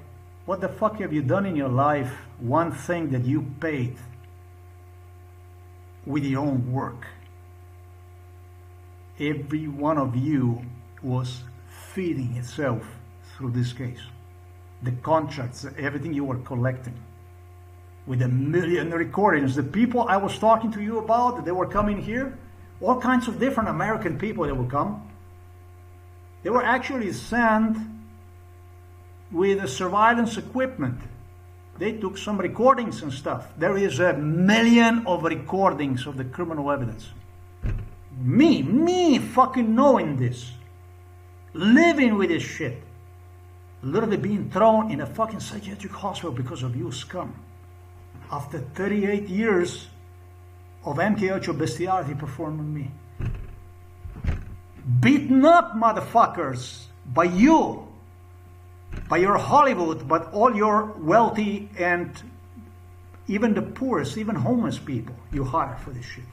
Speaker 1: what the fuck have you done in your life? One thing that you paid with your own work. Every one of you was feeding itself through this case. The contracts, everything you were collecting. With a million recordings, the people I was talking to you about, they were coming here, all kinds of different American people that would come. They were actually sent with the surveillance equipment. They took some recordings and stuff. There is a million of recordings of the criminal evidence. Me fucking knowing this. Living with this shit. Literally being thrown in a fucking psychiatric hospital because of you scum. After 38 years of MK8 bestiality performed on me. Beaten up, motherfuckers, by you. By your Hollywood, but all your wealthy and even the poorest, even homeless people you hire for this shit.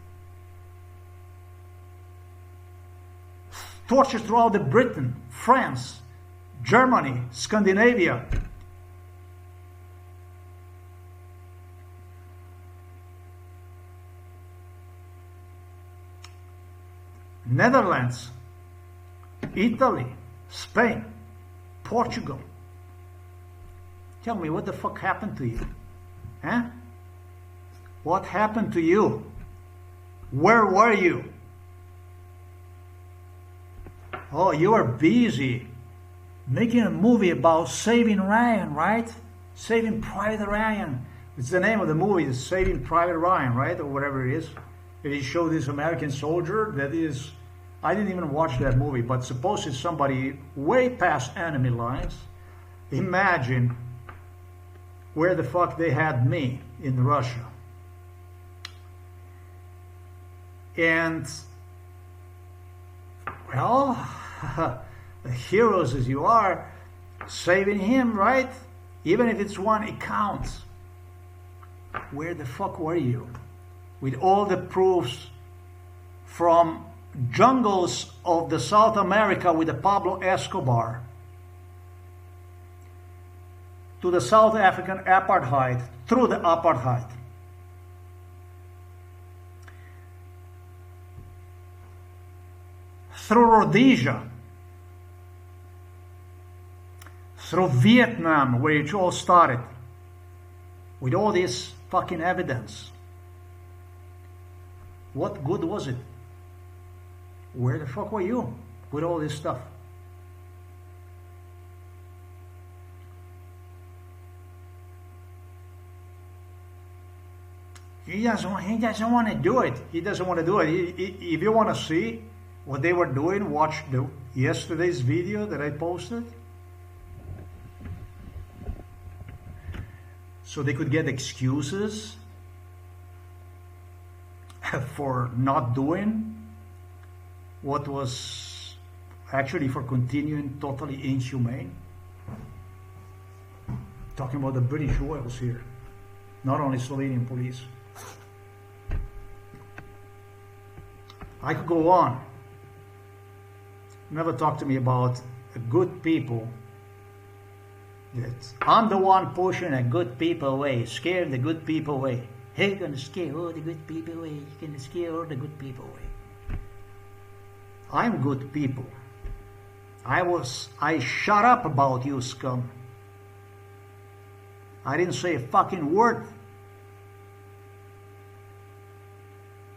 Speaker 1: Torture throughout the Britain, France, Germany, Scandinavia. Netherlands, Italy, Spain, Portugal. Tell me, what the fuck happened to you? Huh? What happened to you? Where were you? Oh, you were busy making a movie about Saving Ryan, right? Saving Private Ryan. It's the name of the movie, is Saving Private Ryan, right? Or whatever it is. They show this American soldier that is, I didn't even watch that movie, but suppose it's somebody way past enemy lines. Imagine where the fuck they had me in Russia. And, well, heroes as you are, saving him, right? Even if it's one, it counts. Where the fuck were you? With all the proofs from jungles of the South America with the Pablo Escobar to the South African apartheid, through the apartheid. Through Rhodesia, through Vietnam, where it all started, with all this fucking evidence. What good was it? Where the fuck were you with all this stuff? He doesn't want to do it. He doesn't want to do it. If you want to see what they were doing, watch yesterday's video that I posted. So they could get excuses for not doing what was actually for continuing totally inhumane. Talking about the British royals here, not only Slovenian police. I could go on. Never talk to me about good people. That I'm the one pushing a good people away, scare the good people away. Hey, you're gonna scare all the good people away. You're gonna scare all the good people away. I'm good people. I shut up about you, scum. I didn't say a fucking word.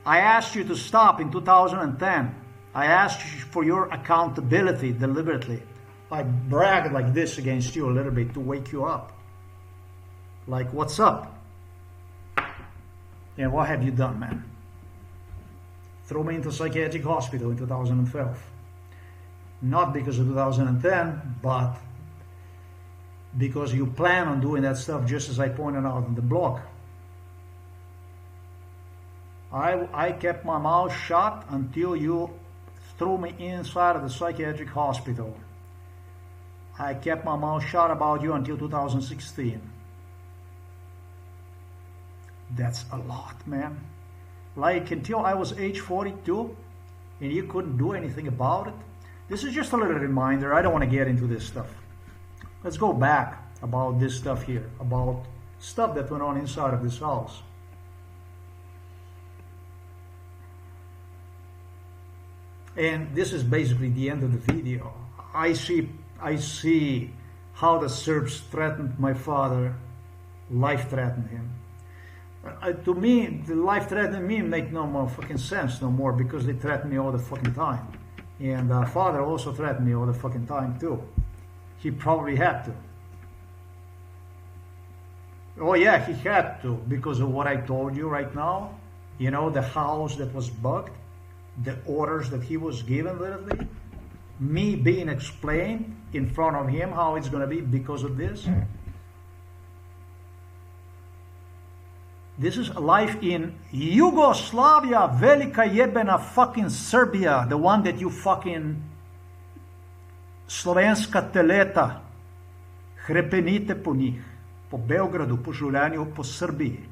Speaker 1: I asked you to stop in 2010. I asked you for your accountability deliberately. I bragged like this against you a little bit to wake you up. Like, what's up? And what have you done, man? Throw me into psychiatric hospital in 2012. Not because of 2010, but because you plan on doing that stuff, just as I pointed out in the blog. I kept my mouth shut until you threw me inside of the psychiatric hospital. I kept my mouth shut about you until 2016. That's a lot, man. Like, until I was age 42, and you couldn't do anything about it. This is just a little reminder. I don't want to get into this stuff. Let's go back about this stuff here, about stuff that went on inside of this house. And this is basically the end of the video. I see how the Serbs threatened my father, life threatened him. To me, the life threatening me make no more fucking sense no more, because they threaten me all the fucking time. And father also threatened me all the fucking time too. He probably had to. Oh yeah, he had to, because of what I told you right now. You know, the house that was bugged, the orders that he was given literally, me being explained in front of him how it's going to be because of this. This is life in Yugoslavia, Velika jebena fucking Serbia, the one that you fucking slovenska teleta hrepenite po njih, po Beogradu, po življenju, po Srbiji.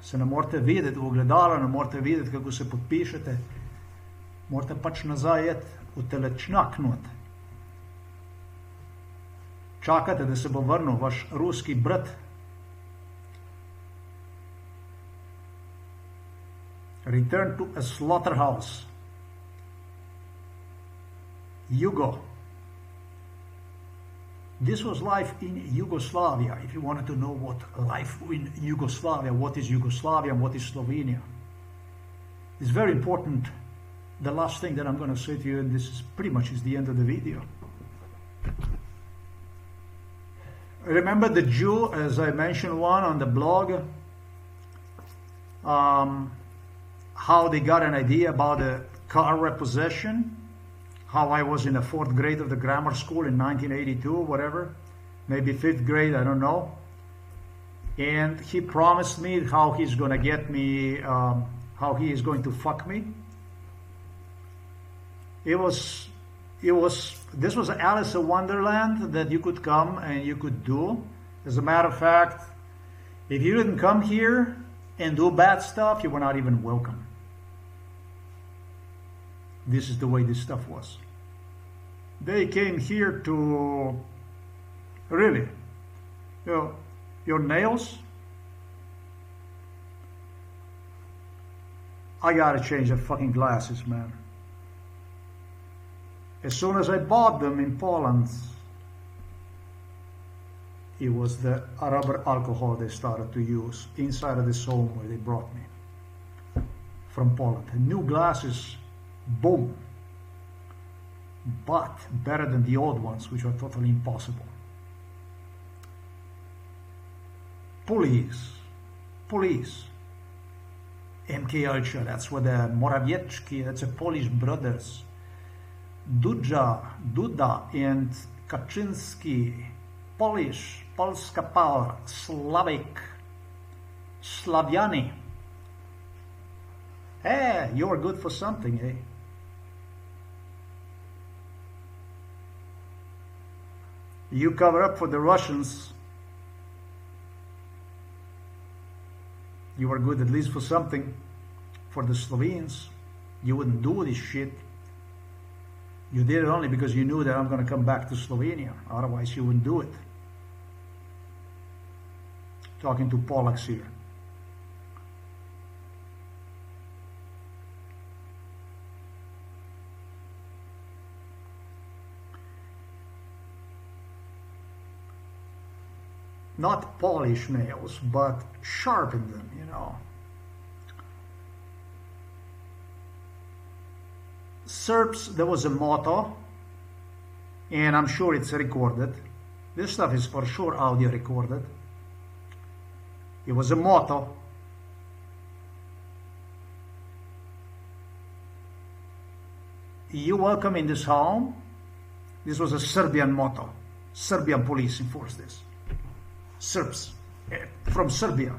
Speaker 1: Se ne morate videti v ogledalo, ne morate videti, kako se podpišete. Morate pač nazaj jeti v telečnaknut. Čakate, da se bo vrnil vaš ruski brat. Return to a slaughterhouse. Yugo. This was life in Yugoslavia. If you wanted to know what life in Yugoslavia, what is Yugoslavia and what is Slovenia. It's very important. The last thing that I'm going to say to you, and this is pretty much is the end of the video. Remember the Jew, as I mentioned one on the blog, how they got an idea about the car repossession, how I was in the 4th grade of the grammar school in 1982, whatever, maybe 5th grade, I don't know. And he promised me how he's going to get me, how he is going to fuck me. This was Alice in Wonderland that you could come and you could do. As a matter of fact, if you didn't come here and do bad stuff, you were not even welcome. This is the way this stuff was. They came here to, really, your nails, I gotta change the fucking glasses, man. As soon as I bought them in Poland, it was the rubber alcohol they started to use inside of this home where they brought me from Poland. New glasses, boom. But better than the old ones, which are totally impossible. Police. MK Ultra, that's what the Morawiecki, that's the Polish brothers. Duda and Kaczynski, Polish, Polska Power, Slavic, Slaviani. Hey, you're good for something, eh? You cover up for the Russians. You were good at least for something. For the Slovenes, you wouldn't do this shit. You did it only because you knew that I'm going to come back to Slovenia. Otherwise, you wouldn't do it. Talking to Polacks here. Not polish nails, but sharpen them, you know. Serbs, there was a motto, and I'm sure it's recorded. This stuff is for sure audio recorded. It was a motto. you welcome in this home. This was a Serbian motto. Serbian police enforced this. Serbs from Serbia.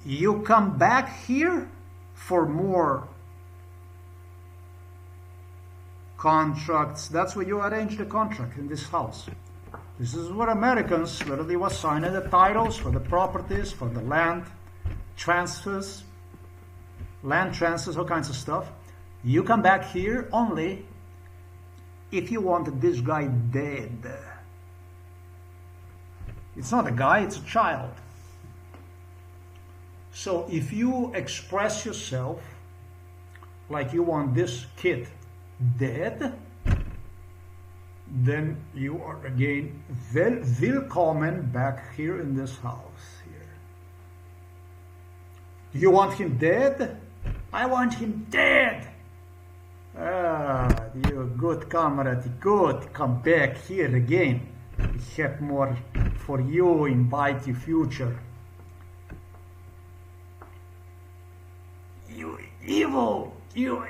Speaker 1: You come back here for more contracts. That's where you arrange the contract in this house. This is where Americans literally was signing the titles for the properties, for the land transfers, all kinds of stuff. You come back here only if you want this guy dead. It's not a guy, it's a child. So if you express yourself like you want this kid dead, then you are again willkommen back here in this house here. Do you want him dead? I want him dead. Ah, you good comrade, good. Come back here again. We have more for you in bright future. You evil, you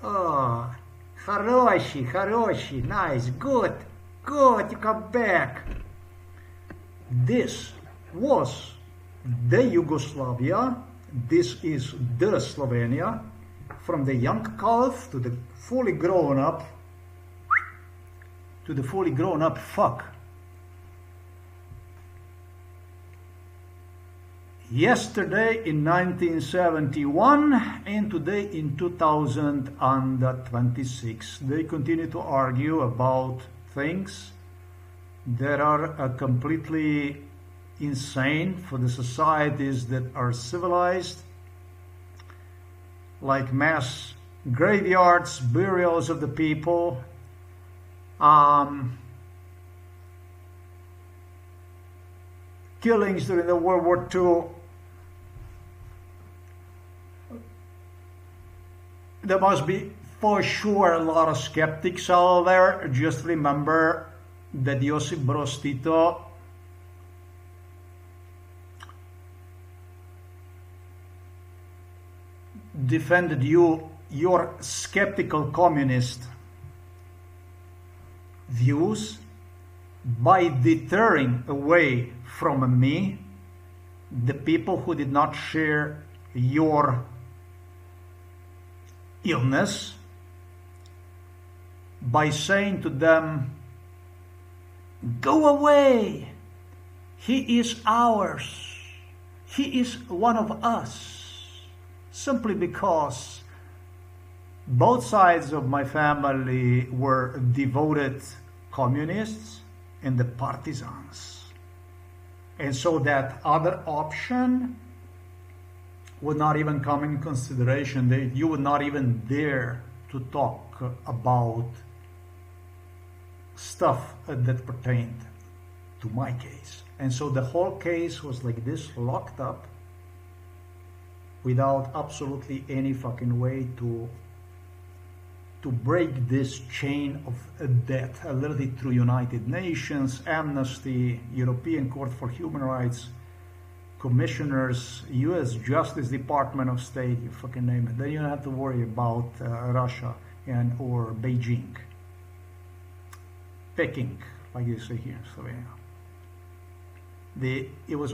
Speaker 1: Oh, хороший, nice, good, you come back. This was the Yugoslavia. This is the Slovenia. From the young calf to the fully grown up, fuck. Yesterday in 1971 and today in 2026, they continue to argue about things that are completely insane for the societies that are civilized, like mass graveyards, burials of the people, killings during the World War II. There must be for sure a lot of skeptics out there. Just remember that Josip Broz Tito defended your skeptical communist views by deterring away from me the people who did not share your illness, by saying to them, go away, he is ours, he is one of us, simply because both sides of my family were devoted communists and the partisans. And so that other option would not even come in consideration. You would not even dare to talk about stuff that pertained to my case. And so the whole case was like this, locked up, without absolutely any fucking way to break this chain of death, literally through United Nations, Amnesty, European Court for Human Rights, commissioners, US Justice Department of State, you fucking name it. Then you don't have to worry about Russia or Beijing. Peking, like you say here in Slovenia. It was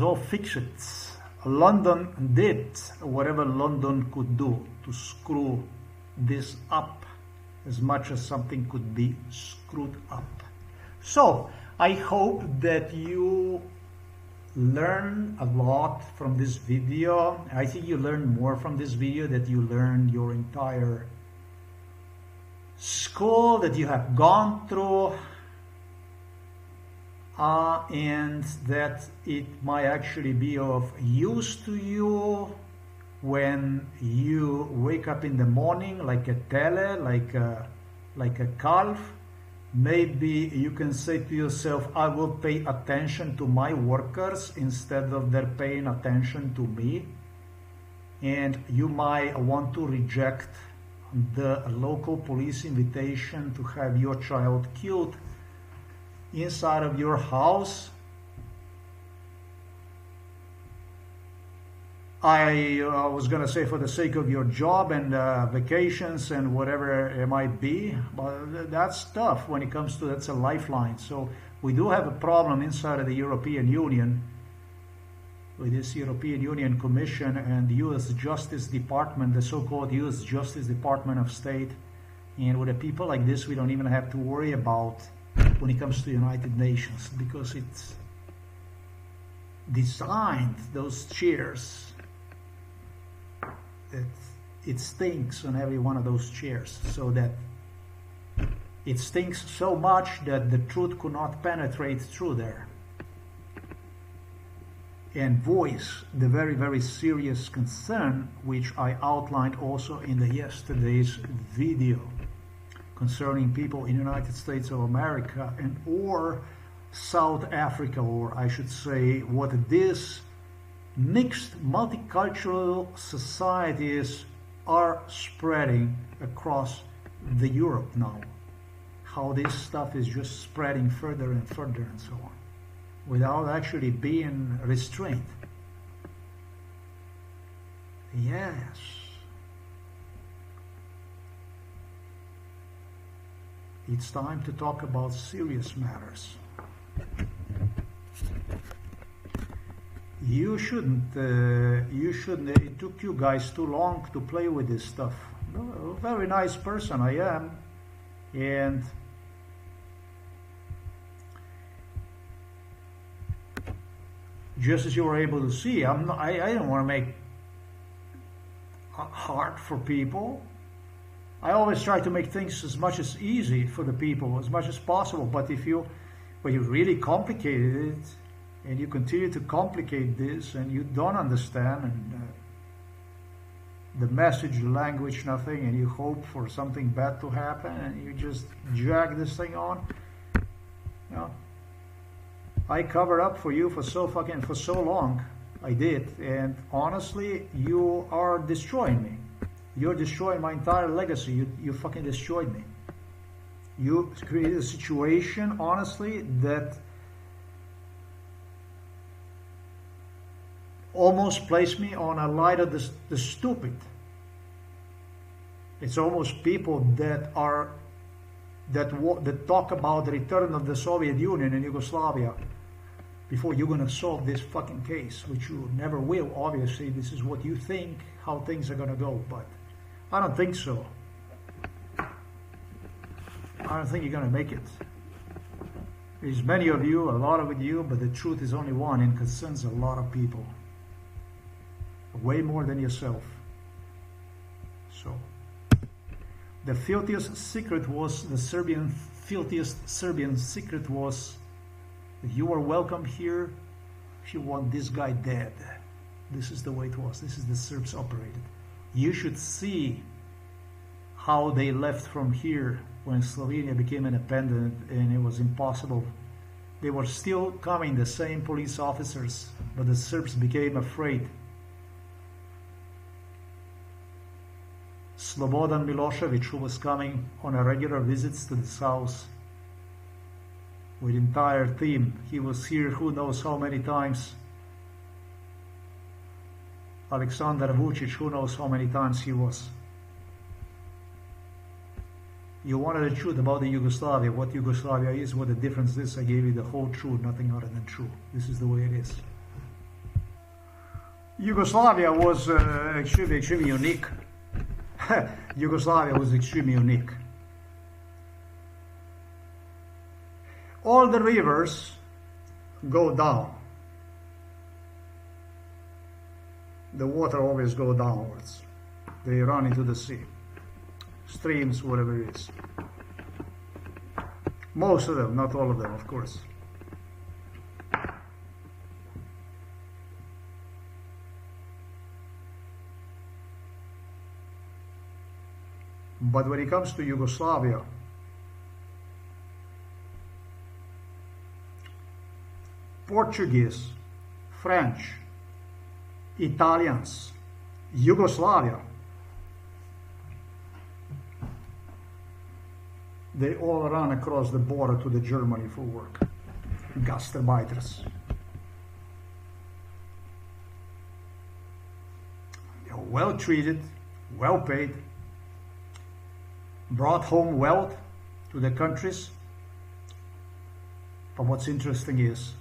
Speaker 1: all fixed. London did whatever London could do to screw this up as much as something could be screwed up. So I hope that you learn a lot from this video. I think you learn more from this video that you learned your entire school that you have gone through, and that it might actually be of use to you when you wake up in the morning like a tele, like a calf. Maybe you can say to yourself, I will pay attention to my workers instead of their paying attention to me. And you might want to reject the local police invitation to have your child killed inside of your house I was going to say for the sake of your job and vacations and whatever it might be, but that's tough when it comes to, that's a lifeline. So we do have a problem inside of the European Union with this European Union Commission and the US Justice Department, the so-called US Justice Department of State. And with a people like this, we don't even have to worry about when it comes to the United Nations, because it's designed those chairs. It stinks on every one of those chairs, so that it stinks so much that the truth could not penetrate through there and voice the very, very serious concern which I outlined also in the yesterday's video concerning people in the United States of America and or South Africa, or I should say what this mixed multicultural societies are spreading across the Europe now. How this stuff is just spreading further and further and so on, without actually being restrained. Yes. It's time to talk about serious matters. You shouldn't, it took you guys too long to play with this stuff. A very nice person I am, and just as you were able to see, I don't want to make it hard for people. I always try to make things as much as easy for the people, as much as possible, but if you really complicated it, and you continue to complicate this, and you don't understand, and the message, the language, nothing, and you hope for something bad to happen, and you just drag this thing on. You know, I covered up for you for so long. I did, and honestly, you are destroying me. You're destroying my entire legacy. You fucking destroyed me. You created a situation, honestly, that almost placed me on a line of the stupid. It's almost people that talk about the return of the Soviet Union and Yugoslavia before you're going to solve this fucking case, which you never will. Obviously, this is what you think, how things are going to go, but I don't think so. I don't think you're going to make it. There's many of you, a lot of you, but the truth is only one and concerns a lot of people. Way more than yourself. So, the filthiest secret was, filthiest Serbian secret was that you are welcome here if you want this guy dead. This is the way it was. This is the Serbs operated. You should see how they left from here when Slovenia became independent and it was impossible. They were still coming, the same police officers, but the Serbs became afraid. Slobodan Milosevic, who was coming on a regular visits to this house with entire team, he was here who knows how many times. Aleksandar Vucic, who knows how many times he was. You wanted the truth about the Yugoslavia, what Yugoslavia is, what the difference is. I gave you the whole truth, nothing other than true. This is the way it is. Yugoslavia was extremely unique. Yugoslavia was extremely unique. All the rivers go down. The water always go downwards. They run into the sea. Streams, whatever it is. Most of them, not all of them, of course. But when it comes to Yugoslavia, Portuguese, French, Italians, Yugoslavia, they all run across the border to the Germany for work. Gastarbeiters. well treated, well paid, brought home wealth to the countries. But what's interesting is,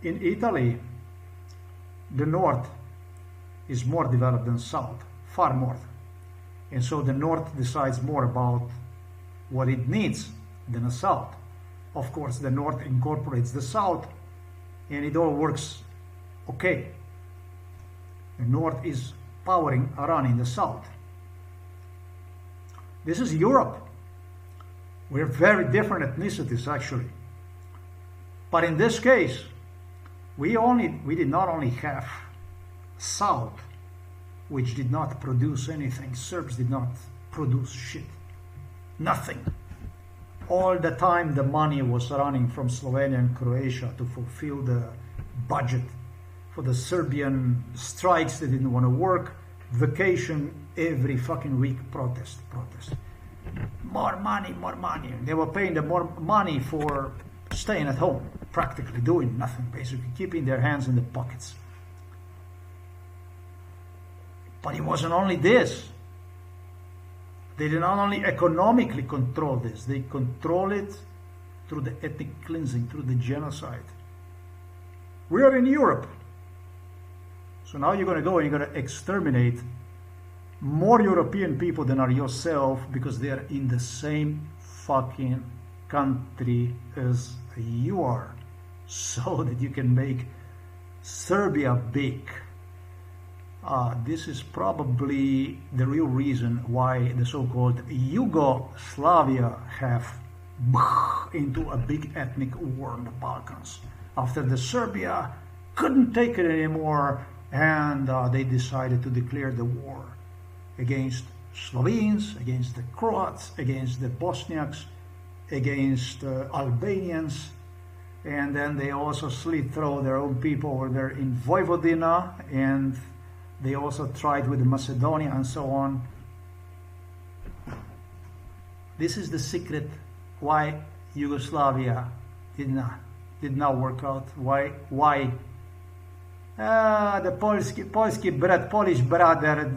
Speaker 1: in Italy, the north is more developed than south, far more. And so the north decides more about what it needs than the south. Of course, the north incorporates the south, and it all works okay. The north is powering Iran in the south. This is Europe. We're very different ethnicities, actually. But in this case, we did not only have South, which did not produce anything. Serbs did not produce shit. Nothing. All the time the money was running from Slovenia and Croatia to fulfill the budget for the Serbian strikes that didn't want to work, vacation every fucking week, protest. More money, more money. They were paying the more money for staying at home, practically doing nothing, basically keeping their hands in the pockets. But it wasn't only this. They did not only economically control this, they control it through the ethnic cleansing, through the genocide. We are in Europe. So now you're going to go and you're going to exterminate more European people than are yourself because they are in the same fucking country as you are, so that you can make Serbia big. This is probably the real reason why the so-called Yugoslavia have into a big ethnic war in the Balkans. After the Serbia couldn't take it anymore, and they decided to declare the war against Slovenes, against the Croats, against the Bosniaks, against Albanians, and then they also slit through their own people over there in Vojvodina, and they also tried with Macedonia and so on. This is the secret why Yugoslavia did not work out. Why the Polish brother,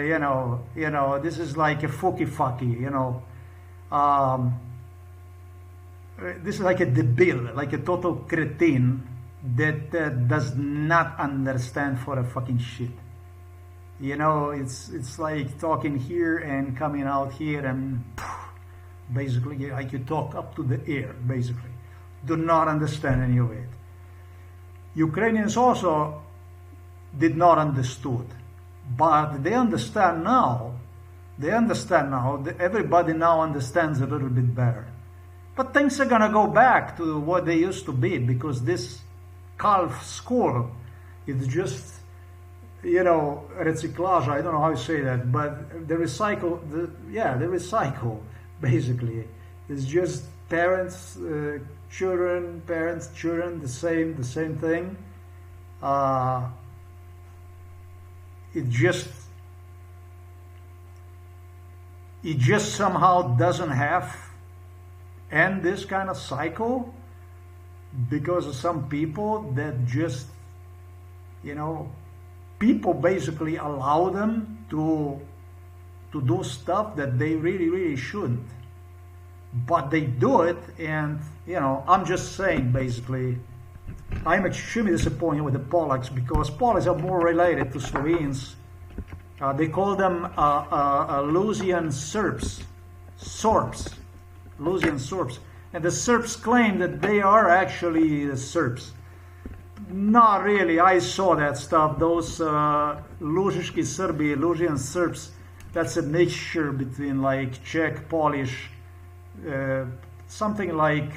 Speaker 1: you know, this is like a fucky, you know. This is like a debil, like a total cretin that does not understand for a fucking shit. You know, it's like talking here and coming out here, and basically like you talk up to the air, basically. Do not understand any of it. Ukrainians also did not understood, but they understand now. Everybody now understands a little bit better. But things are gonna go back to what they used to be, because this calf school is just, you know, recyclage. I don't know how you say that, but the recycle, basically. It's just parents, children, the same thing. It just somehow doesn't end this kind of cycle because of some people that just, you know, people basically allow them to do stuff that they really shouldn't, but they do it. And you know, I'm just saying, basically, I'm extremely disappointed with the Polacks, because Polacks are more related to Slovenes. They call them Lusian Serbs, Lusian Serbs, and the Serbs claim that they are actually the Serbs. Not really. I saw that stuff. Those Lužiški Serbi, Lusian Serbs, that's a mixture between like Czech, Polish, something like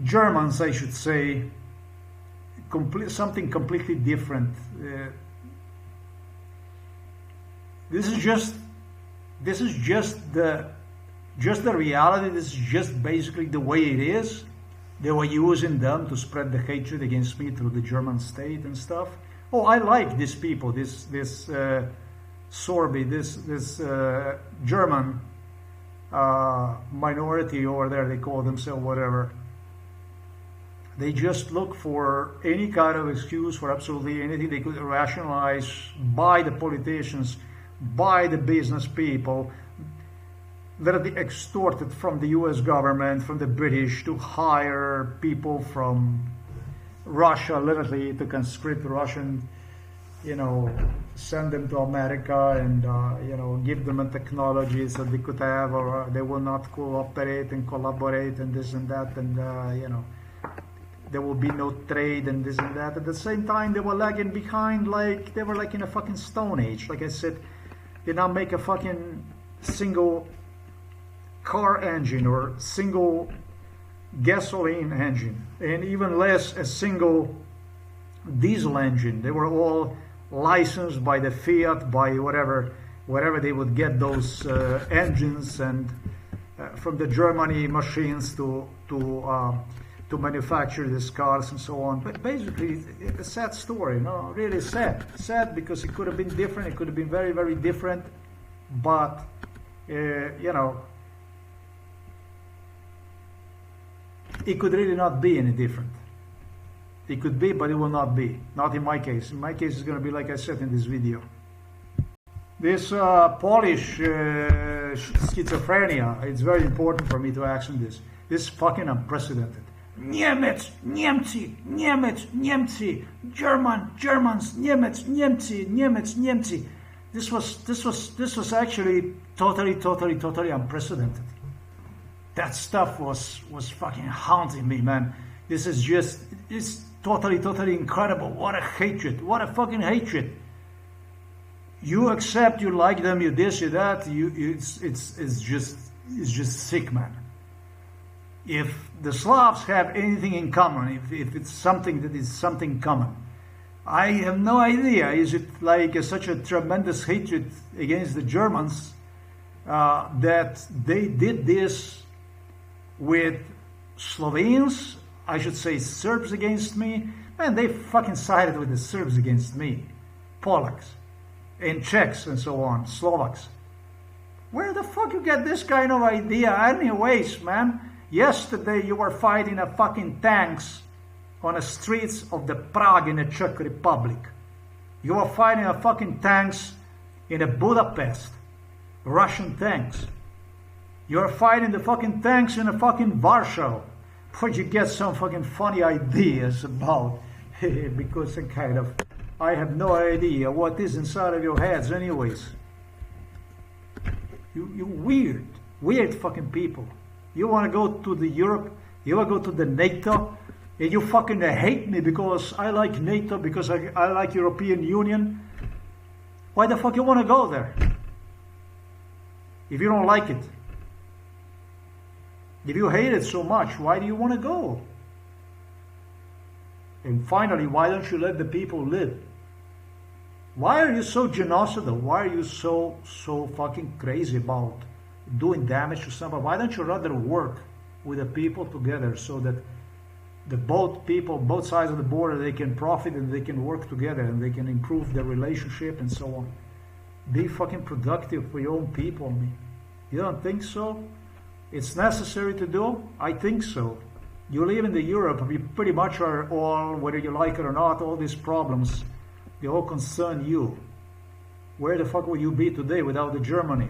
Speaker 1: Germans, I should say, something completely different. This is just the reality. This is just basically the way it is. They were using them to spread the hatred against me through the German state and stuff. Oh, I like these people, this Sorbi, this German minority over there. They call themselves whatever. They just look for any kind of excuse for absolutely anything they could rationalize by the politicians, by the business people, literally extorted from the US government, from the British, to hire people from Russia, literally to conscript Russian, send them to America and, give them a technology so they could have, or they will not cooperate and collaborate and this and that, and, there will be no trade and this and that. At the same time, they were lagging behind, like they were like in a fucking Stone Age. Like I said, they now make a fucking single car engine or single gasoline engine, and even less a single diesel engine. They were all licensed by the Fiat, by wherever they would get those engines, and from the Germany machines to manufacture these cars and so on. But basically, it's a sad story, really sad. Sad because it could have been different. It could have been very, very different. But, it could really not be any different. It could be, but it will not be. Not in my case. In my case, it's going to be like I said in this video. This Polish schizophrenia, it's very important for me to action this. This is fucking unprecedented. Niemiec, Niemcy, Niemiec, Niemcy, Germans, Niemiec, Niemcy, Niemiec, Niemcy. This was actually totally unprecedented. That stuff was fucking haunting me, man. This is just, it's totally incredible. What a hatred, what a fucking hatred. You accept, you like them, you this, you that. It's just sick, man. If the Slavs have anything in common, if it's something that is something common, I have no idea. Is it like such a tremendous hatred against the Germans that they did this with Slovenes? I should say Serbs against me. Man, they fucking sided with the Serbs against me. Polacks and Czechs and so on, Slovaks. Where the fuck you get this kind of idea anyways, man? Yesterday you were fighting a fucking tanks on the streets of the Prague in the Czech Republic. You were fighting a fucking tanks in a Budapest, Russian tanks. You are fighting the fucking tanks in a fucking Warsaw. Where'd you get some fucking funny ideas about? Because I have no idea what is inside of your heads anyways. You weird fucking people. You want to go to the Europe, you want to go to the NATO, and you fucking hate me because I like NATO, because I like European Union. Why the fuck you want to go there? If you don't like it. If you hate it so much, why do you want to go? And finally, why don't you let the people live? Why are you so genocidal? Why are you so fucking crazy about doing damage to somebody? Why don't you rather work with the people together so that both sides of the border, they can profit and they can work together and they can improve their relationship and so on? Be fucking productive for your own people, man. You don't think so? It's necessary to do? I think so. You live in the Europe, you pretty much are all, whether you like it or not, all these problems, they all concern you. Where the fuck would you be today without the Germany?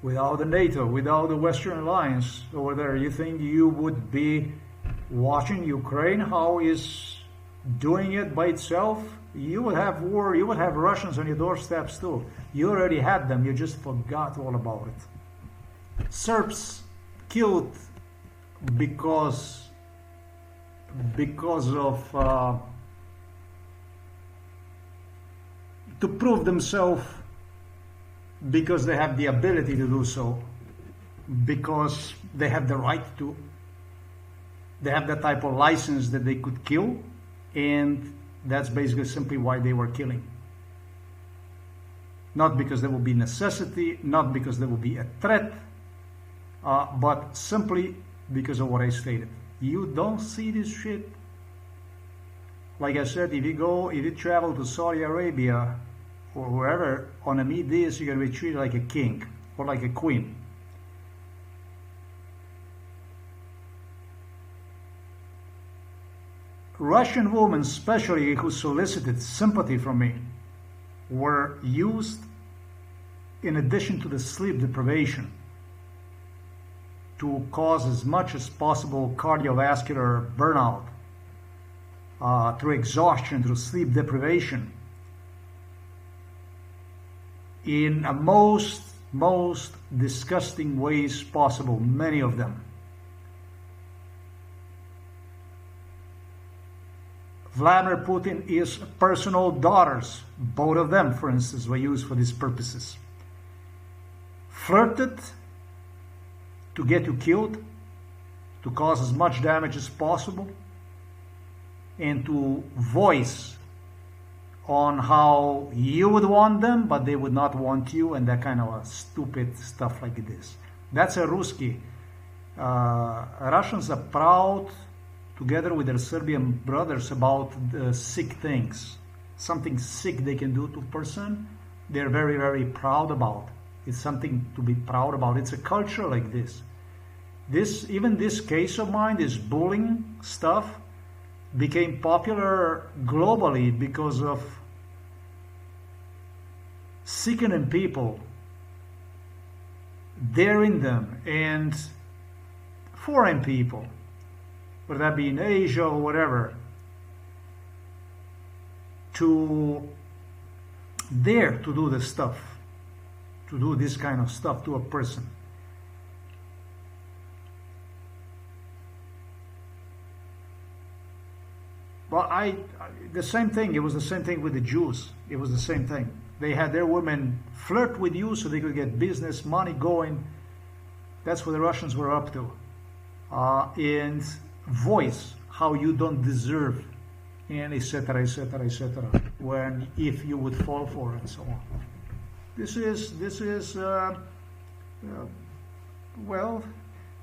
Speaker 1: Without the NATO, without the Western Alliance over there? You think you would be watching Ukraine, how is doing it by itself? You would have war, you would have Russians on your doorsteps too. You already had them, you just forgot all about it. Serbs killed because of to prove themselves, because they have the ability to do so, because they have the right to, they have that type of license that they could kill, and that's basically simply why they were killing. Not because there will be necessity, not because there will be a threat, but simply because of what I stated. You don't see this shit. Like I said, if you travel to Saudi Arabia or wherever on a middays, you're going to be treated like a king or like a queen. Russian women, especially who solicited sympathy from me, were used in addition to the sleep deprivation to cause as much as possible cardiovascular burnout through exhaustion, through sleep deprivation, in a most disgusting ways possible, many of them. Vladimir Putin's personal daughters, both of them, for instance, were used for these purposes. Flirted to get you killed, to cause as much damage as possible, and to voice on how you would want them, but they would not want you, and that kind of stupid stuff like this. That's a Ruski. Russians are proud, together with their Serbian brothers, about sick things. Something sick they can do to a person, they're very, very proud about. It's something to be proud about. It's a culture like this. Even this case of mine, this bullying stuff, became popular globally because of sickening people, daring them, and foreign people, whether that be in Asia or whatever, to dare to do this stuff, to do this kind of stuff to a person. Well, the same thing. It was the same thing with the Jews. It was the same thing. They had their women flirt with you so they could get business, money going. That's what the Russians were up to. And voice how you don't deserve, and etc., etc., etc. If you would fall for it, and so on. This is well,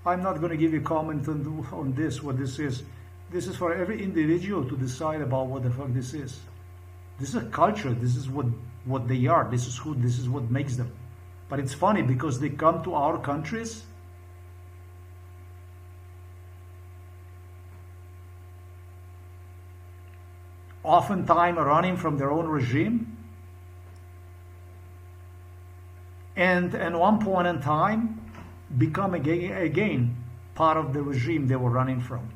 Speaker 1: I'm not going to give you comment on this. What this is. This is for every individual to decide about what the fuck this is. This is a culture. This is what they are. This is who. This is what makes them. But it's funny because they come to our countries oftentimes running from their own regime, and at one point in time become again part of the regime they were running from.